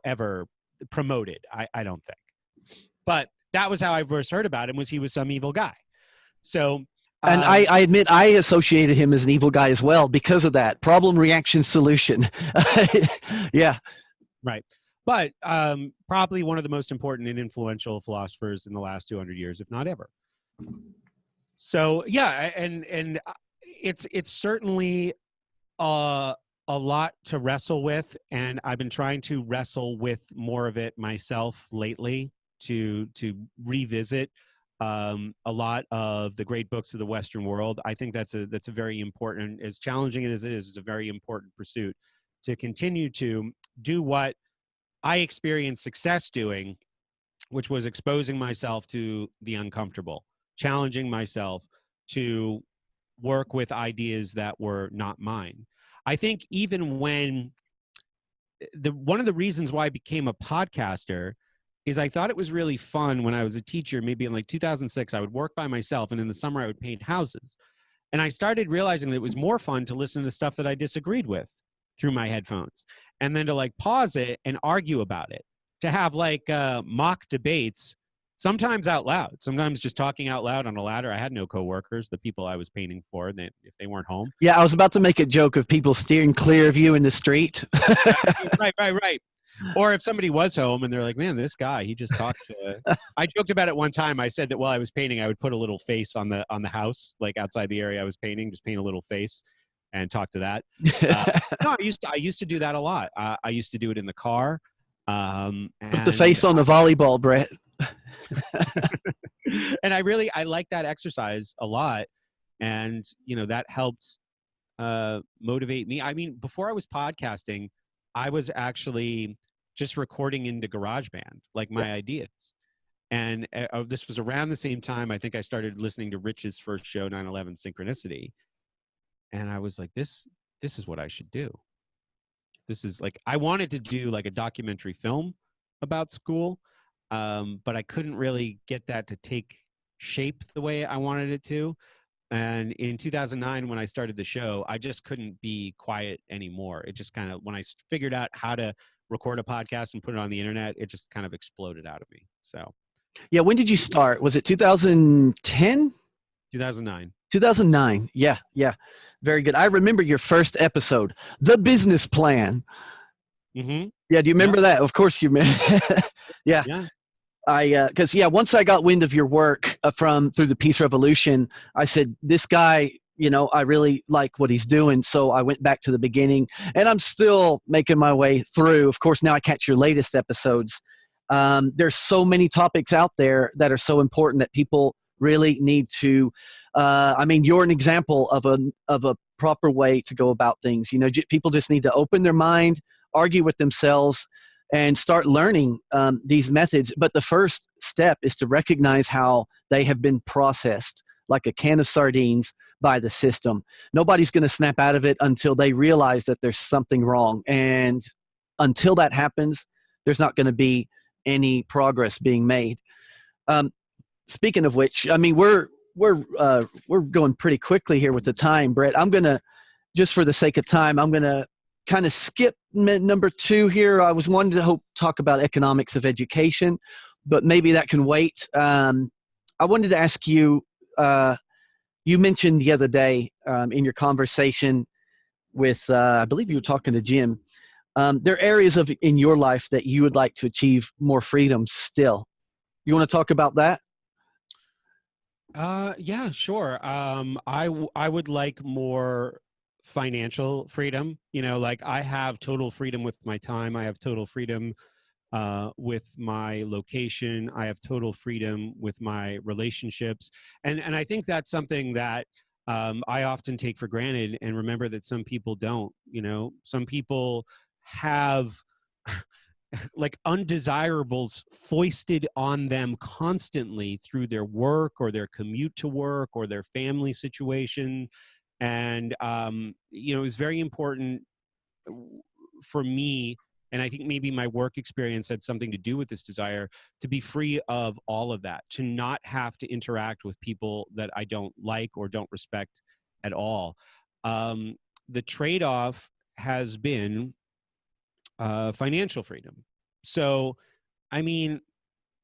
ever promoted, I don't think. But that was how I first heard about him, was he was some evil guy. So And I admit I associated him as an evil guy as well because of that problem, reaction, solution. Yeah. Right. But probably one of the most important and influential philosophers in the last 200 years, if not ever. So yeah, and it's certainly a lot to wrestle with, and I've been trying to wrestle with more of it myself lately to revisit a lot of the great books of the Western world. I think that's a very important, as challenging as it is, it's a very important pursuit to continue to do what I experienced success doing, which was exposing myself to the uncomfortable, challenging myself to work with ideas that were not mine. I think even when one of the reasons why I became a podcaster is I thought it was really fun when I was a teacher, maybe in like 2006, I would work by myself, and in the summer I would paint houses. And I started realizing that it was more fun to listen to stuff that I disagreed with through my headphones, and then to like pause it and argue about it, to have like mock debates, sometimes out loud, sometimes just talking out loud on a ladder. I had no coworkers, the people I was painting for, if they weren't home. Yeah, I was about to make a joke of people steering clear of you in the street. Right. Or if somebody was home and they're like, man, this guy, he just talks. I joked about it one time. I said that while I was painting, I would put a little face on the house, like outside the area I was painting, just paint a little face and talk to that. No, I used to do that a lot. I used to do it in the car. Put the face on the volleyball, Brett. And I like that exercise a lot. And, that helped motivate me. I mean, before I was podcasting, I was actually just recording into GarageBand, like my ideas. And this was around the same time I think I started listening to Rich's first show, 9/11 Synchronicity. And I was like, this is what I should do. This is like, I wanted to do like a documentary film about school, but I couldn't really get that to take shape the way I wanted it to. And in 2009, when I started the show, I just couldn't be quiet anymore. It just kind of, when I figured out how to record a podcast and put it on the internet, it just kind of exploded out of me. So, yeah. When did you start? Was it 2010? 2009. 2009. Yeah. Very good. I remember your first episode, The Business Plan. Mm-hmm. Yeah. Do you remember that? Of course you remember. Yeah. Because once I got wind of your work through the Peace Revolution, I said, this guy, I really like what he's doing. So I went back to the beginning, and I'm still making my way through. Of course, now I catch your latest episodes. There's so many topics out there that are so important that people really need to. You're an example of a proper way to go about things. People just need to open their mind, argue with themselves, and start learning these methods. But the first step is to recognize how they have been processed like a can of sardines by the system. Nobody's going to snap out of it until they realize that there's something wrong. And until that happens, there's not going to be any progress being made. Speaking of which, we're going pretty quickly here with the time, Brett. I'm going to, just for the sake of time, I'm going to kind of skip number 2 here. I was wanting to talk about economics of education, but maybe that can wait. I wanted to ask you, you mentioned the other day in your conversation with, I believe you were talking to Jim, there are areas in your life that you would like to achieve more freedom still. You want to talk about that? Yeah, sure. I would like more financial freedom. Like I have total freedom with my time. I have total freedom with my location. I have total freedom with my relationships. And I think that's something that I often take for granted, and remember that some people don't. Some people have like undesirables foisted on them constantly through their work or their commute to work or their family situation. And, it was very important for me, and I think maybe my work experience had something to do with this desire, to be free of all of that, to not have to interact with people that I don't like or don't respect at all. The trade-off has been financial freedom. So,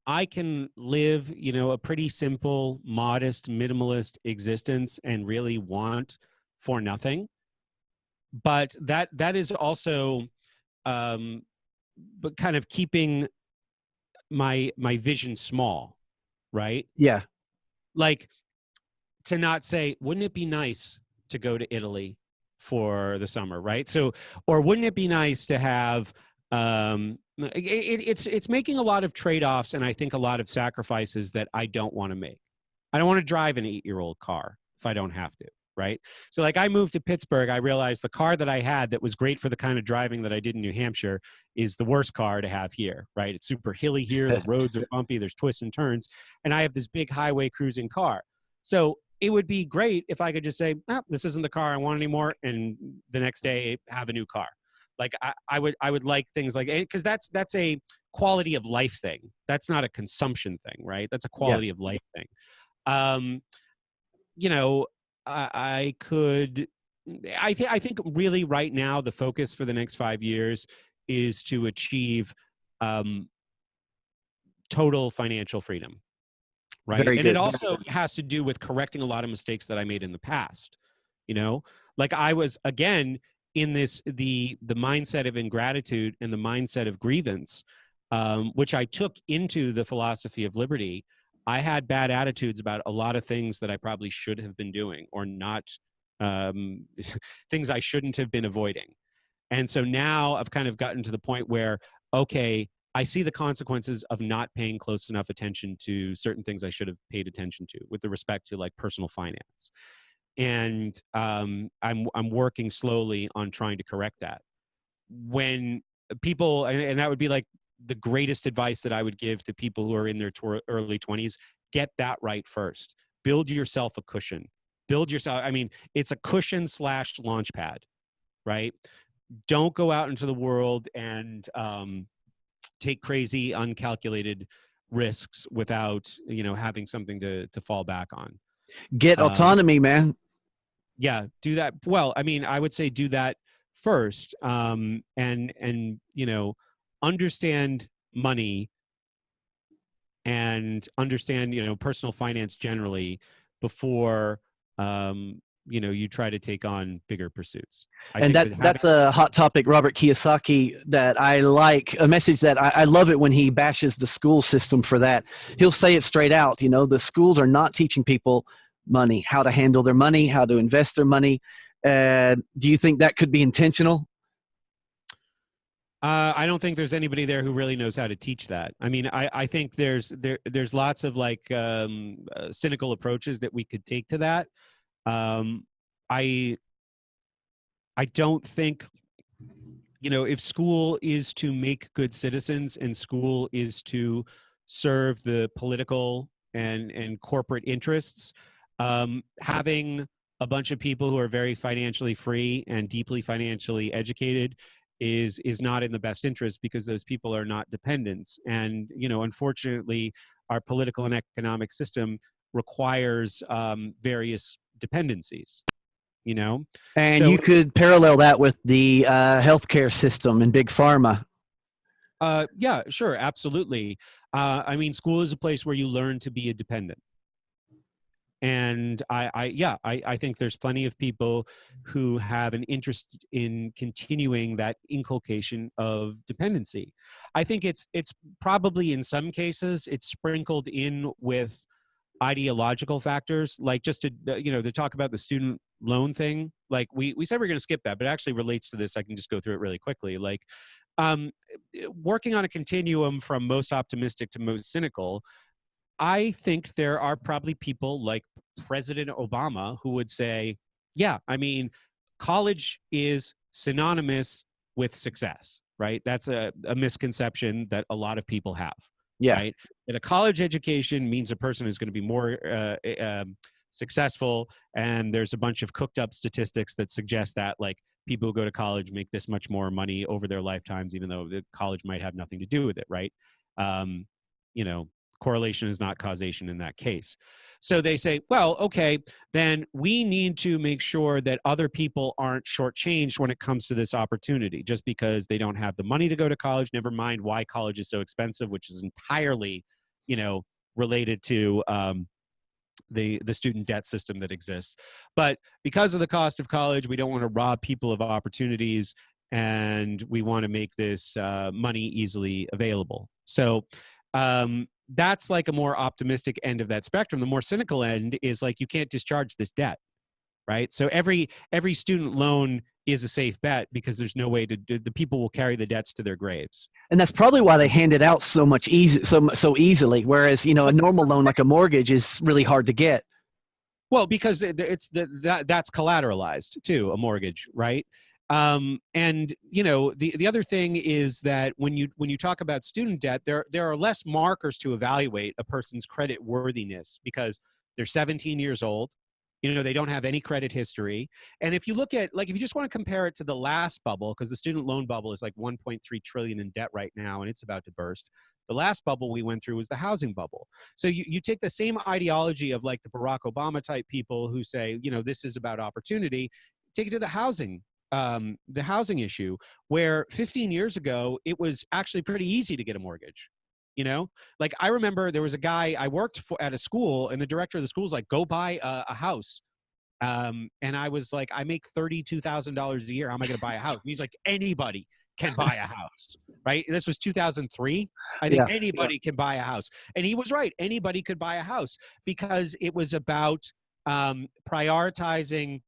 I can live, a pretty simple, modest, minimalist existence and really want for nothing. But that is also, um, but kind of keeping my vision small, right? Yeah. Like, to not say, wouldn't it be nice to go to Italy for the summer, right? So, or wouldn't it be nice to have, it's making a lot of trade-offs, and I think a lot of sacrifices that I don't want to make. I don't want to drive an 8-year-old car if I don't have to, right? So like, I moved to Pittsburgh, I realized the car that I had that was great for the kind of driving that I did in New Hampshire is the worst car to have here, right? It's super hilly here, the roads are bumpy, there's twists and turns, and I have this big highway cruising car. So it would be great if I could just say, oh, this isn't the car I want anymore, and the next day have a new car. Like, I would like things like, because that's a quality of life thing. That's not a consumption thing, right? That's a quality of life thing. You know, I think really right now the focus for the next 5 years is to achieve total financial freedom. Right. Very And it good. also has to do with correcting a lot of mistakes that I made in the past. Like, I was, again, in the mindset of ingratitude and the mindset of grievance, which I took into the philosophy of liberty. I had bad attitudes about a lot of things that I probably should have been doing, or not, things I shouldn't have been avoiding. And so now I've kind of gotten to the point where, okay, I see the consequences of not paying close enough attention to certain things I should have paid attention to with the respect to, like, personal finance. And I'm working slowly on trying to correct that. When people, and that would be like the greatest advice that I would give to people who are in their early 20s, get that right first. Build yourself a cushion. It's a cushion / launch pad, right? Don't go out into the world and take crazy, uncalculated risks without, having something to fall back on. Get autonomy, man. Yeah, do that. Well, I would say do that first, and understand money and understand, personal finance generally before, you try to take on bigger pursuits. And that's a hot topic, Robert Kiyosaki, that I like, a message that I love it when he bashes the school system for that. He'll say it straight out, the schools are not teaching people money, how to handle their money, how to invest their money. Do you think that could be intentional? I don't think there's anybody there who really knows how to teach that. I think there's lots of, like, cynical approaches that we could take to that. I don't think, if school is to make good citizens and school is to serve the political and corporate interests, having a bunch of people who are very financially free and deeply financially educated is not in the best interest, because those people are not dependents. And, unfortunately, our political and economic system requires various dependencies, And so you could parallel that with the healthcare system and big pharma. yeah, sure, absolutely. School is a place where you learn to be a dependent. And I think there's plenty of people who have an interest in continuing that inculcation of dependency. I think it's probably, in some cases, it's sprinkled in with ideological factors, like, just to talk about the student loan thing. Like, we said we're going to skip that, but it actually relates to this. I can just go through it really quickly. Like, working on a continuum from most optimistic to most cynical, I think there are probably people like President Obama who would say, yeah, college is synonymous with success, right? That's a misconception that a lot of people have. Yeah. Right? That a college education means a person is going to be more successful. And there's a bunch of cooked up statistics that suggest that, like, people who go to college make this much more money over their lifetimes, even though the college might have nothing to do with it, right? Correlation is not causation in that case. So they say, well, okay, then we need to make sure that other people aren't shortchanged when it comes to this opportunity, just because they don't have the money to go to college. Never mind why college is so expensive, which is entirely related to the student debt system that exists. But because of the cost of college, we don't want to rob people of opportunities, and we want to make this money easily available. So that's like a more optimistic end of that spectrum. The more cynical end is like, you can't discharge this debt, right? So every student loan is a safe bet, because there's no way to do, the people will carry the debts to their graves. And that's probably why they hand it out so easily. Whereas, a normal loan like a mortgage is really hard to get. Well, because that's collateralized too, a mortgage, right? And the other thing is that when you talk about student debt, there are less markers to evaluate a person's credit worthiness, because they're 17 years old. They don't have any credit history. And if you look at, like, if you just want to compare it to the last bubble, because the student loan bubble is like 1.3 trillion in debt right now, and it's about to burst. The last bubble we went through was the housing bubble. So you take the same ideology of like the Barack Obama type people who say, this is about opportunity, take it to the housing issue, where 15 years ago, it was actually pretty easy to get a mortgage. Like, I remember there was a guy I worked for at a school, and the director of the school was like, go buy a house. And I was like, I make $32,000 a year. How am I going to buy a house? And he's like, anybody can buy a house, right? And this was 2003. I think anybody can buy a house. And he was right. Anybody could buy a house, because it was about prioritizing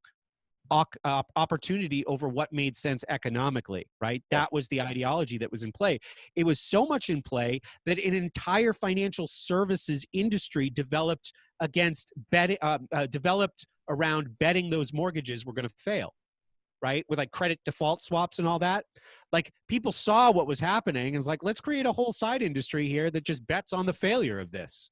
opportunity over what made sense economically, right? That was the ideology that was in play. It was so much in play that an entire financial services industry developed around betting those mortgages were going to fail, right? With like credit default swaps and all that. Like, people saw what was happening and was like, let's create a whole side industry here that just bets on the failure of this.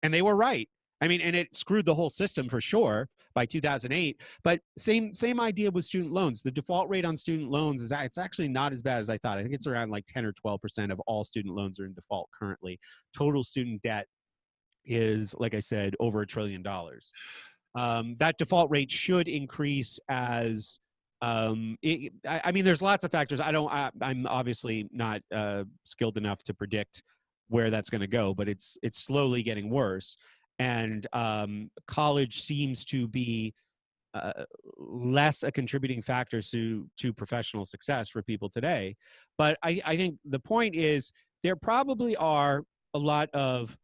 And they were right. I mean, and it screwed the whole system for sure by 2008. But same idea with student loans. The default rate on student loans it's actually not as bad as I thought. I think it's around like 10 or 12% of all student loans are in default currently. Total student debt is, like I said, over $1 trillion. That default rate should increase as there's lots of factors. I'm obviously not skilled enough to predict where that's going to go, but it's slowly getting worse. And college seems to be less a contributing factor to professional success for people today. But I think the point is, there probably are a lot of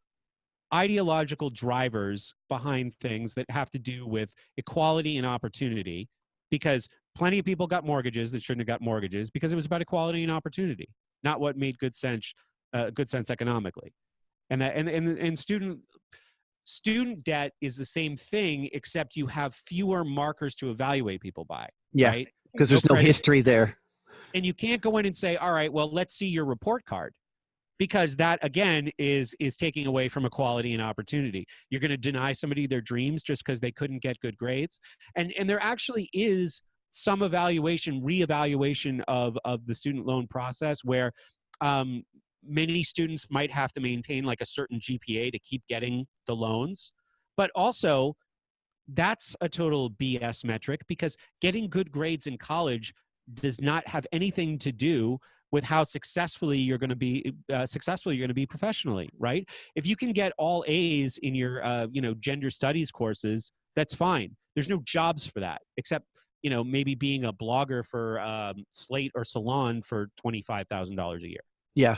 ideological drivers behind things that have to do with equality and opportunity, because plenty of people got mortgages that shouldn't have got mortgages, because it was about equality and opportunity, not what made good sense economically. And that and student debt is the same thing, except you have fewer markers to evaluate people by. Yeah, right? because there's no history there. And you can't go in and say, all right, well, let's see your report card, because that, again, is taking away from equality and opportunity. You're going to deny somebody their dreams just because they couldn't get good grades. And there actually is some reevaluation of the student loan process, where many students might have to maintain like a certain GPA to keep getting the loans. But also, that's a total BS metric, because getting good grades in college does not have anything to do with how successful you're going to be professionally, right? If you can get all A's in your gender studies courses, that's fine. There's no jobs for that, except maybe being a blogger for Slate or Salon for $25,000 a year. Yeah.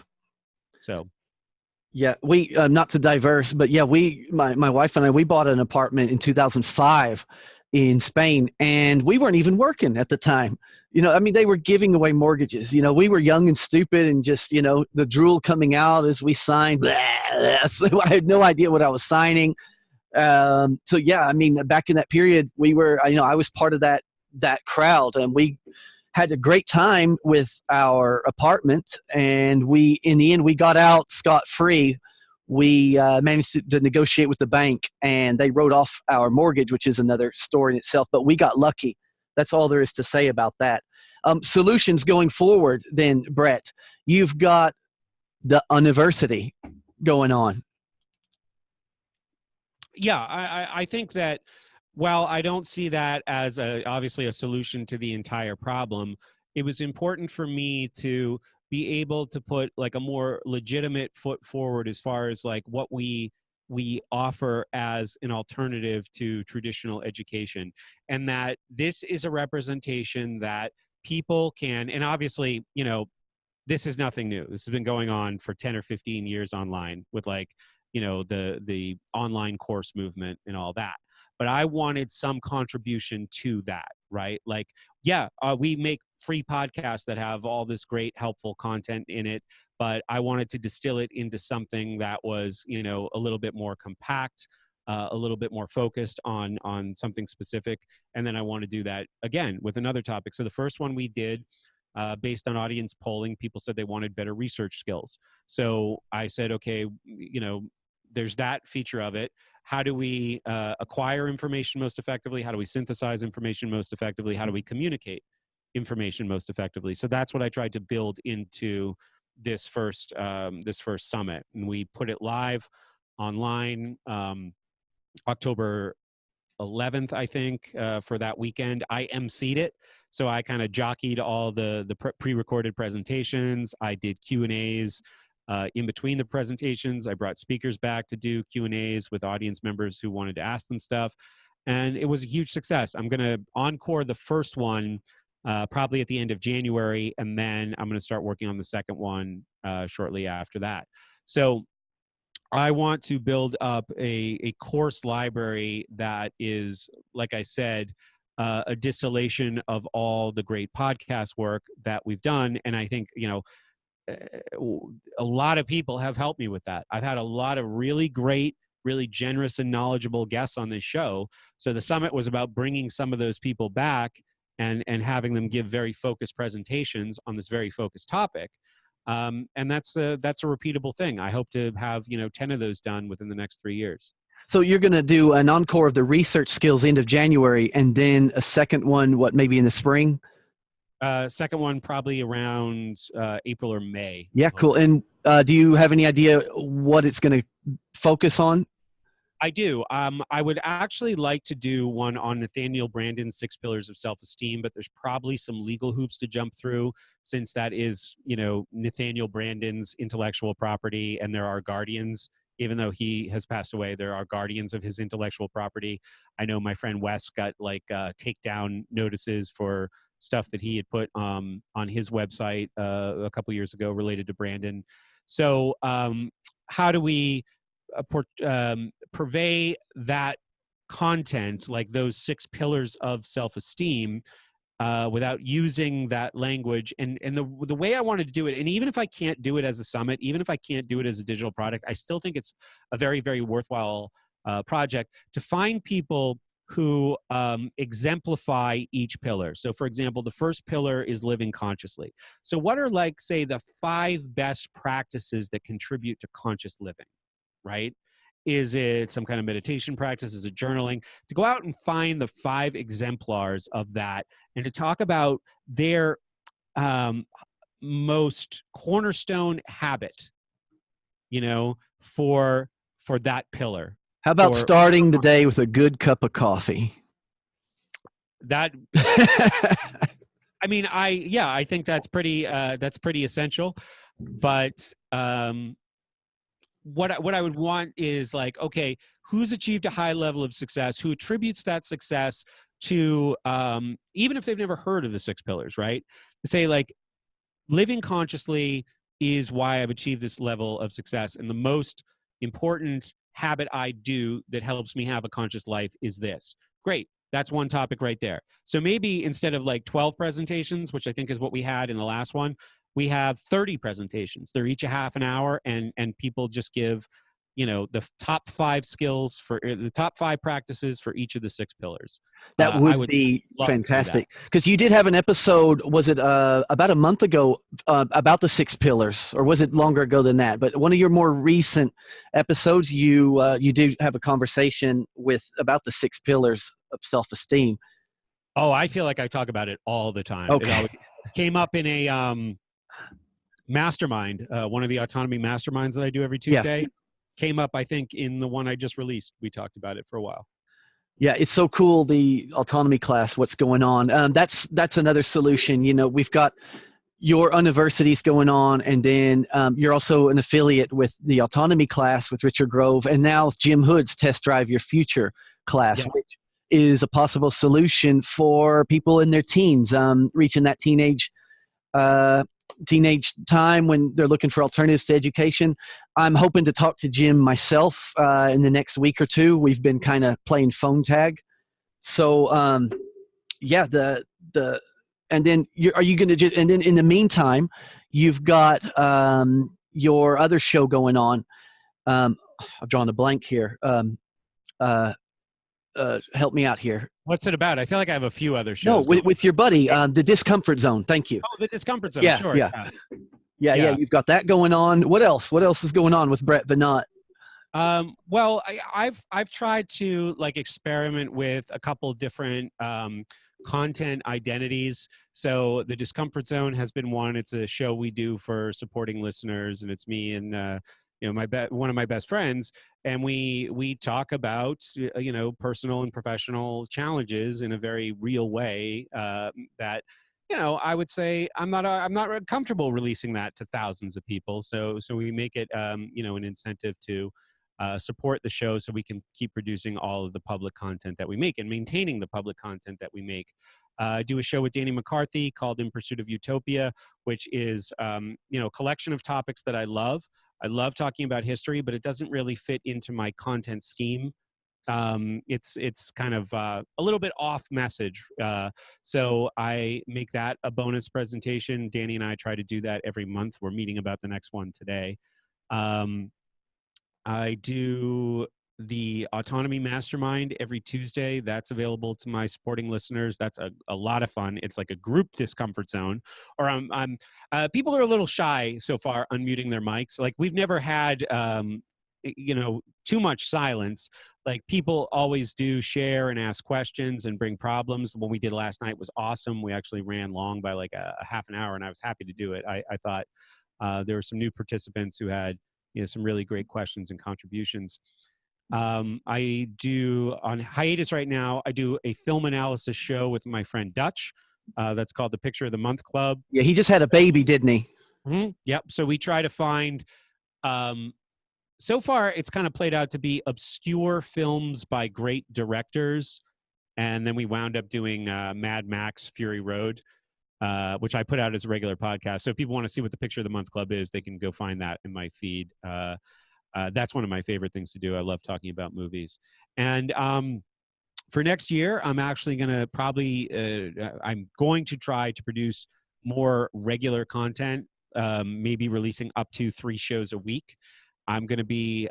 So, yeah, we not to diverse, but yeah, my wife and I, we bought an apartment in 2005 in Spain, and we weren't even working at the time. They were giving away mortgages. We were young and stupid, and just the drool coming out as we signed. Blah, blah. So I had no idea what I was signing. So yeah, back in that period, we were. I was part of that crowd, and we had a great time with our apartment, and in the end we got out scot-free. We managed to negotiate with the bank, and they wrote off our mortgage, which is another story in itself, but we got lucky. That's all there is to say about that. Solutions going forward then, Brett, you've got the university going on. Yeah, I think that, while I don't see that as obviously a solution to the entire problem, it was important for me to be able to put like a more legitimate foot forward as far as like what we offer as an alternative to traditional education, and that this is a representation that people can, and obviously, you know, this is nothing new. This has been going on for 10 or 15 years online with like, you know, the online course movement and all that. But I wanted some contribution to that, right? Like, yeah, we make free podcasts that have all this great helpful content in it, but I wanted to distill it into something that was, you know, a little bit more compact, a little bit more focused on something specific. And then I want to do that again with another topic. So the first one we did, based on audience polling, people said they wanted better research skills. So I said, okay, you know, there's that feature of it. How do we acquire information most effectively? How do we synthesize information most effectively? How do we communicate information most effectively? So that's what I tried to build into this first summit, and we put it live online October 11th, I think, for that weekend. I emceed it, so I kind of jockeyed all the pre-recorded presentations. I did Q&As in between the presentations. I brought speakers back to do Q&As with audience members who wanted to ask them stuff, and it was a huge success. I'm going to encore the first one probably at the end of January, and then I'm going to start working on the second one shortly after that. So I want to build up a course library that is, like I said, a distillation of all the great podcast work that we've done. And I think, you know, a lot of people have helped me with that. I've had a lot of really great, really generous and knowledgeable guests on this show. So the summit was about bringing some of those people back and having them give very focused presentations on this very focused topic. And that's a repeatable thing. I hope to have, you know, 10 of those done within the next 3 years. So you're going to do an encore of the research skills end of January, and then a second one, what, maybe in the spring? Second one probably around April or May. Yeah, cool. And do you have any idea what it's going to focus on? I do. I would actually like to do one on Nathaniel Branden's 6 Pillars of Self-Esteem, but there's probably some legal hoops to jump through, since that is, you know, Nathaniel Branden's intellectual property, and there are guardians. Even though he has passed away, there are guardians of his intellectual property. I know my friend Wes got like takedown notices for stuff that he had put on his website a couple years ago related to Brandon. So how do we purvey that content, like those 6 pillars of self-esteem, without using that language? And the way I wanted to do it, and even if I can't do it as a summit, even if I can't do it as a digital product, I still think it's a very, very worthwhile project to find people who exemplify each pillar. So for example, the first pillar is living consciously. So what are, like, say, the 5 best practices that contribute to conscious living, right? Is it some kind of meditation practice? Is it journaling? To go out and find the 5 exemplars of that, and to talk about their most cornerstone habit, you know, for that pillar. How about starting the day with a good cup of coffee? That, I mean, I think that's pretty essential. But what I would want is, like, okay, who's achieved a high level of success, who attributes that success to, even if they've never heard of the 6 pillars, right? To say, like, living consciously is why I've achieved this level of success, and the most important habit I do that helps me have a conscious life is this. Great. That's one topic right there. So maybe instead of like 12 presentations, which I think is what we had in the last one, we have 30 presentations. They're each a half an hour, and people just give, you know, the top 5 skills for the top 5 practices for each of the 6 pillars. That would be fantastic. Because you did have an episode, was it about a month ago, about the 6 pillars, or was it longer ago than that? But one of your more recent episodes, you did have a conversation about the 6 pillars of self-esteem. Oh, I feel like I talk about it all the time. Okay. It always came up in a mastermind, one of the autonomy masterminds that I do every Tuesday. Yeah. Came up, I think, in the one I just released. We talked about it for a while. Yeah, it's so cool, the autonomy class, what's going on. That's another solution. You know, we've got your university's going on, and then you're also an affiliate with the Autonomy class with Richard Grove, and now Jim Hood's Test Drive Your Future class, Yeah. which is a possible solution for people in their teens, reaching that teenage time when they're looking for alternatives to education. I'm hoping to talk to Jim myself in the next week or two. We've been kind of playing phone tag. So yeah, and then are you going to just, and then in the meantime, you've got your other show going on. I've drawn a blank here. Help me out here. What's it about? I feel like I have a few other shows. No, with your buddy, the Discomfort Zone. Thank you. Oh, the Discomfort Zone. Yeah, Sure. yeah. You've got that going on. What else? What else is going on with Brett Veinotte? Well, I've tried to like experiment with a couple of different content identities. So the Discomfort Zone has been one. It's a show we do for supporting listeners, and it's me and one of my best friends, and we talk about personal and professional challenges in a very real way that I would say I'm not comfortable releasing that to thousands of people. So we make it an incentive to support the show so we can keep producing all of the public content that we make and maintaining the public content that we make. I do a show with Danny McCarthy called In Pursuit of Utopia, which is a collection of topics that I love. I love talking about history, but it doesn't really fit into my content scheme. It's kind of a little bit off message. So I make that a bonus presentation. Danny and I try to do that every month. We're meeting about the next one today. I do the Autonomy Mastermind every Tuesday. That's available to my supporting listeners. That's a lot of fun. It's like a group Discomfort Zone. Or people are a little shy so far unmuting their mics. Like we've never had too much silence. Like people always do share and ask questions and bring problems. What we did last night was awesome. We actually ran long by like a half an hour, and I was happy to do it. I thought there were some new participants who had some really great questions and contributions. I do, on hiatus right now, I do a film analysis show with my friend Dutch. That's called the Picture of the Month Club. Yeah, he just had a baby, didn't he? Mm-hmm. Yep. So we try to find, so far it's kind of played out to be obscure films by great directors. And then we wound up doing Mad Max Fury Road, which I put out as a regular podcast. So if people want to see what the Picture of the Month Club is, they can go find that in my feed. That's one of my favorite things to do. I love talking about movies. And for next year, I'm actually going to I'm going to try to produce more regular content, maybe releasing up to 3 shows a week. I'm going to be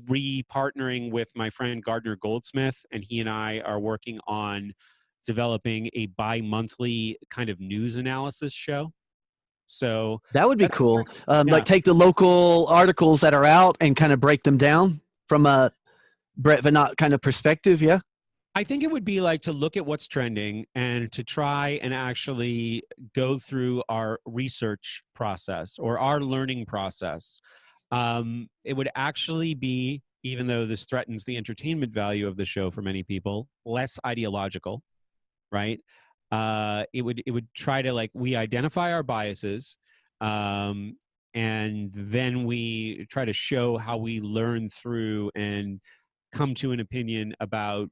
re-partnering with my friend Gardner Goldsmith, and he and I are working on developing a bi-monthly kind of news analysis show. So that would be cool. Like take the local articles that are out and kind of break them down from a Brett Veinotte kind of perspective. Yeah. I think it would be like to look at what's trending and to try and actually go through our research process or our learning process. It would actually be, even though this threatens the entertainment value of the show for many people, less ideological, right? It would try to, like, we identify our biases, and then we try to show how we learn through and come to an opinion about,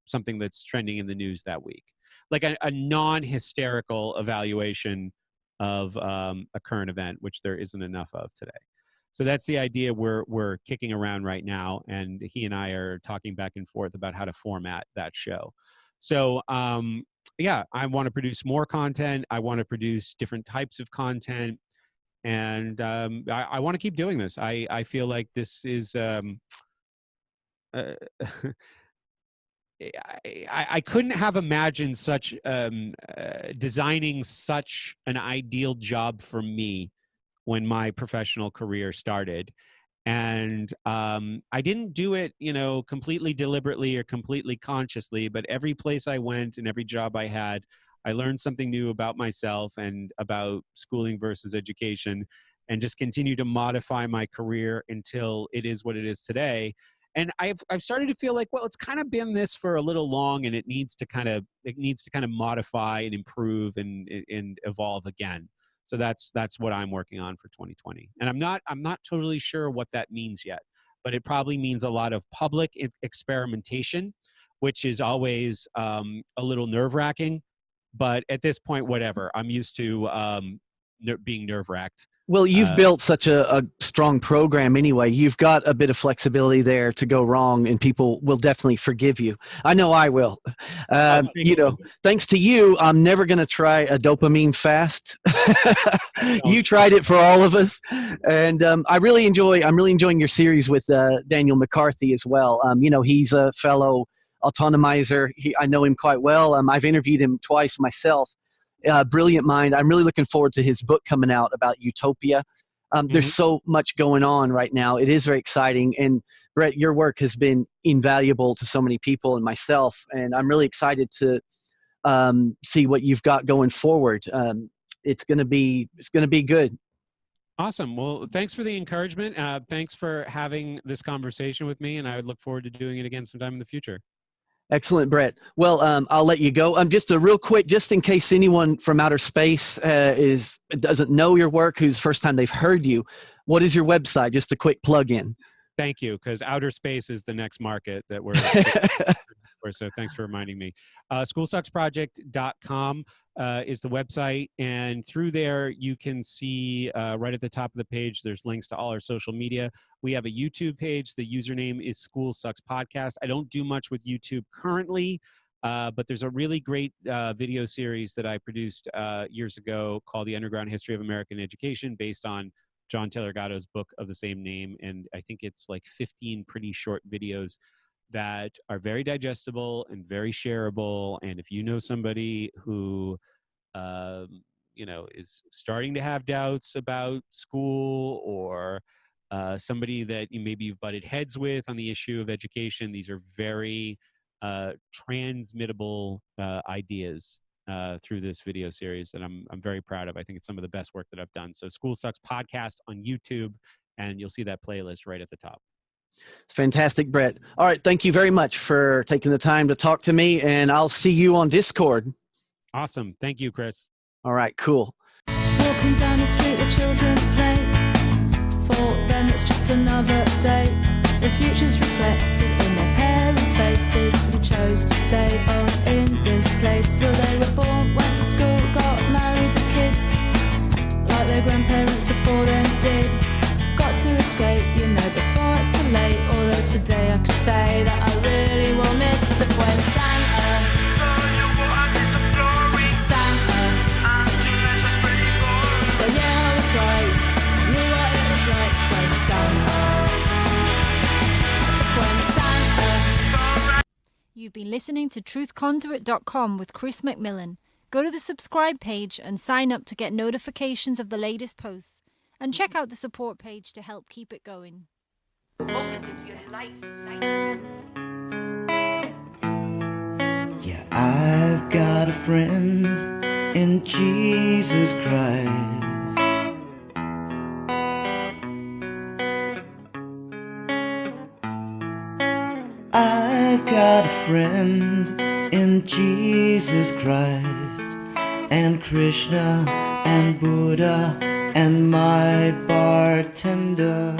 something that's trending in the news that week. Like a non-hysterical evaluation of a current event, which there isn't enough of today. So that's the idea we're kicking around right now, and he and I are talking back and forth about how to format that show. So yeah, I want to produce more content. I want to produce different types of content, and I want to keep doing this. I feel like this is I couldn't have imagined such designing such an ideal job for me when my professional career started. And I didn't do it, completely deliberately or completely consciously, but every place I went and every job I had, I learned something new about myself and about schooling versus education, and just continue to modify my career until it is what it is today. And I've started to feel like, well, it's kind of been this for a little long, and it needs to kind of modify and improve and evolve again. So that's what I'm working on for 2020. And I'm not totally sure what that means yet, but it probably means a lot of public experimentation, which is always a little nerve-wracking. But at this point, whatever. I'm used to being nerve-wracked. Well, you've built such a strong program anyway. You've got a bit of flexibility there to go wrong, and people will definitely forgive you. I know I will. Thanks to you, I'm never going to try a dopamine fast. You tried it for all of us, and I'm really enjoying your series with Daniel McCarthy as well. He's a fellow autonomizer. I know him quite well. I've interviewed him twice myself. Brilliant mind. I'm really looking forward to his book coming out about utopia. There's so much going on right now. It is very exciting. And Brett, your work has been invaluable to so many people and myself. And I'm really excited to see what you've got going forward. It's going to be good. Awesome. Well, thanks for the encouragement. Thanks for having this conversation with me. And I would look forward to doing it again sometime in the future. Excellent, Brett. Well, I'll let you go. Just a real quick, just in case anyone from outer space doesn't know your work, who's the first time they've heard you, what is your website? Just a quick plug-in. Thank you, because outer space is the next market that we're for. So thanks for reminding me. Schoolsucksproject.com is the website, and through there you can see right at the top of the page there's links to all our social media. We have a YouTube page. The username is School Sucks Podcast. I don't do much with YouTube currently, but there's a really great video series that I produced years ago called The Underground History of American Education, based on John Taylor Gatto's book of the same name. And I think it's like 15 pretty short videos that are very digestible and very shareable. And if you know somebody who, is starting to have doubts about school, or somebody that maybe you've butted heads with on the issue of education, these are very transmittable ideas through this video series that I'm very proud of. I think it's some of the best work that I've done. So School Sucks Podcast on YouTube, and you'll see that playlist right at the top. Fantastic, Brett. All right. Thank you very much for taking the time to talk to me, and I'll see you on Discord. Awesome. Thank you, Chris. All right, cool. Walking down the street, the children play. For them, it's just another day. The future's reflected in their parents' faces, who chose to stay on in this place where they were born, went to school, got married, and kids, like their grandparents before them did. Got to escape, before it's too late. Although today I could say that I really will miss the when Santa. Well, yeah, I was right. Knew what it was like when Santa. You've been listening to truthconduit.com with Chris McMillan. Go to the subscribe page and sign up to get notifications of the latest posts. And check out the support page to help keep it going. Yeah, I've got a friend in Jesus Christ. I've got a friend in Jesus Christ, and Krishna and Buddha and my bartender.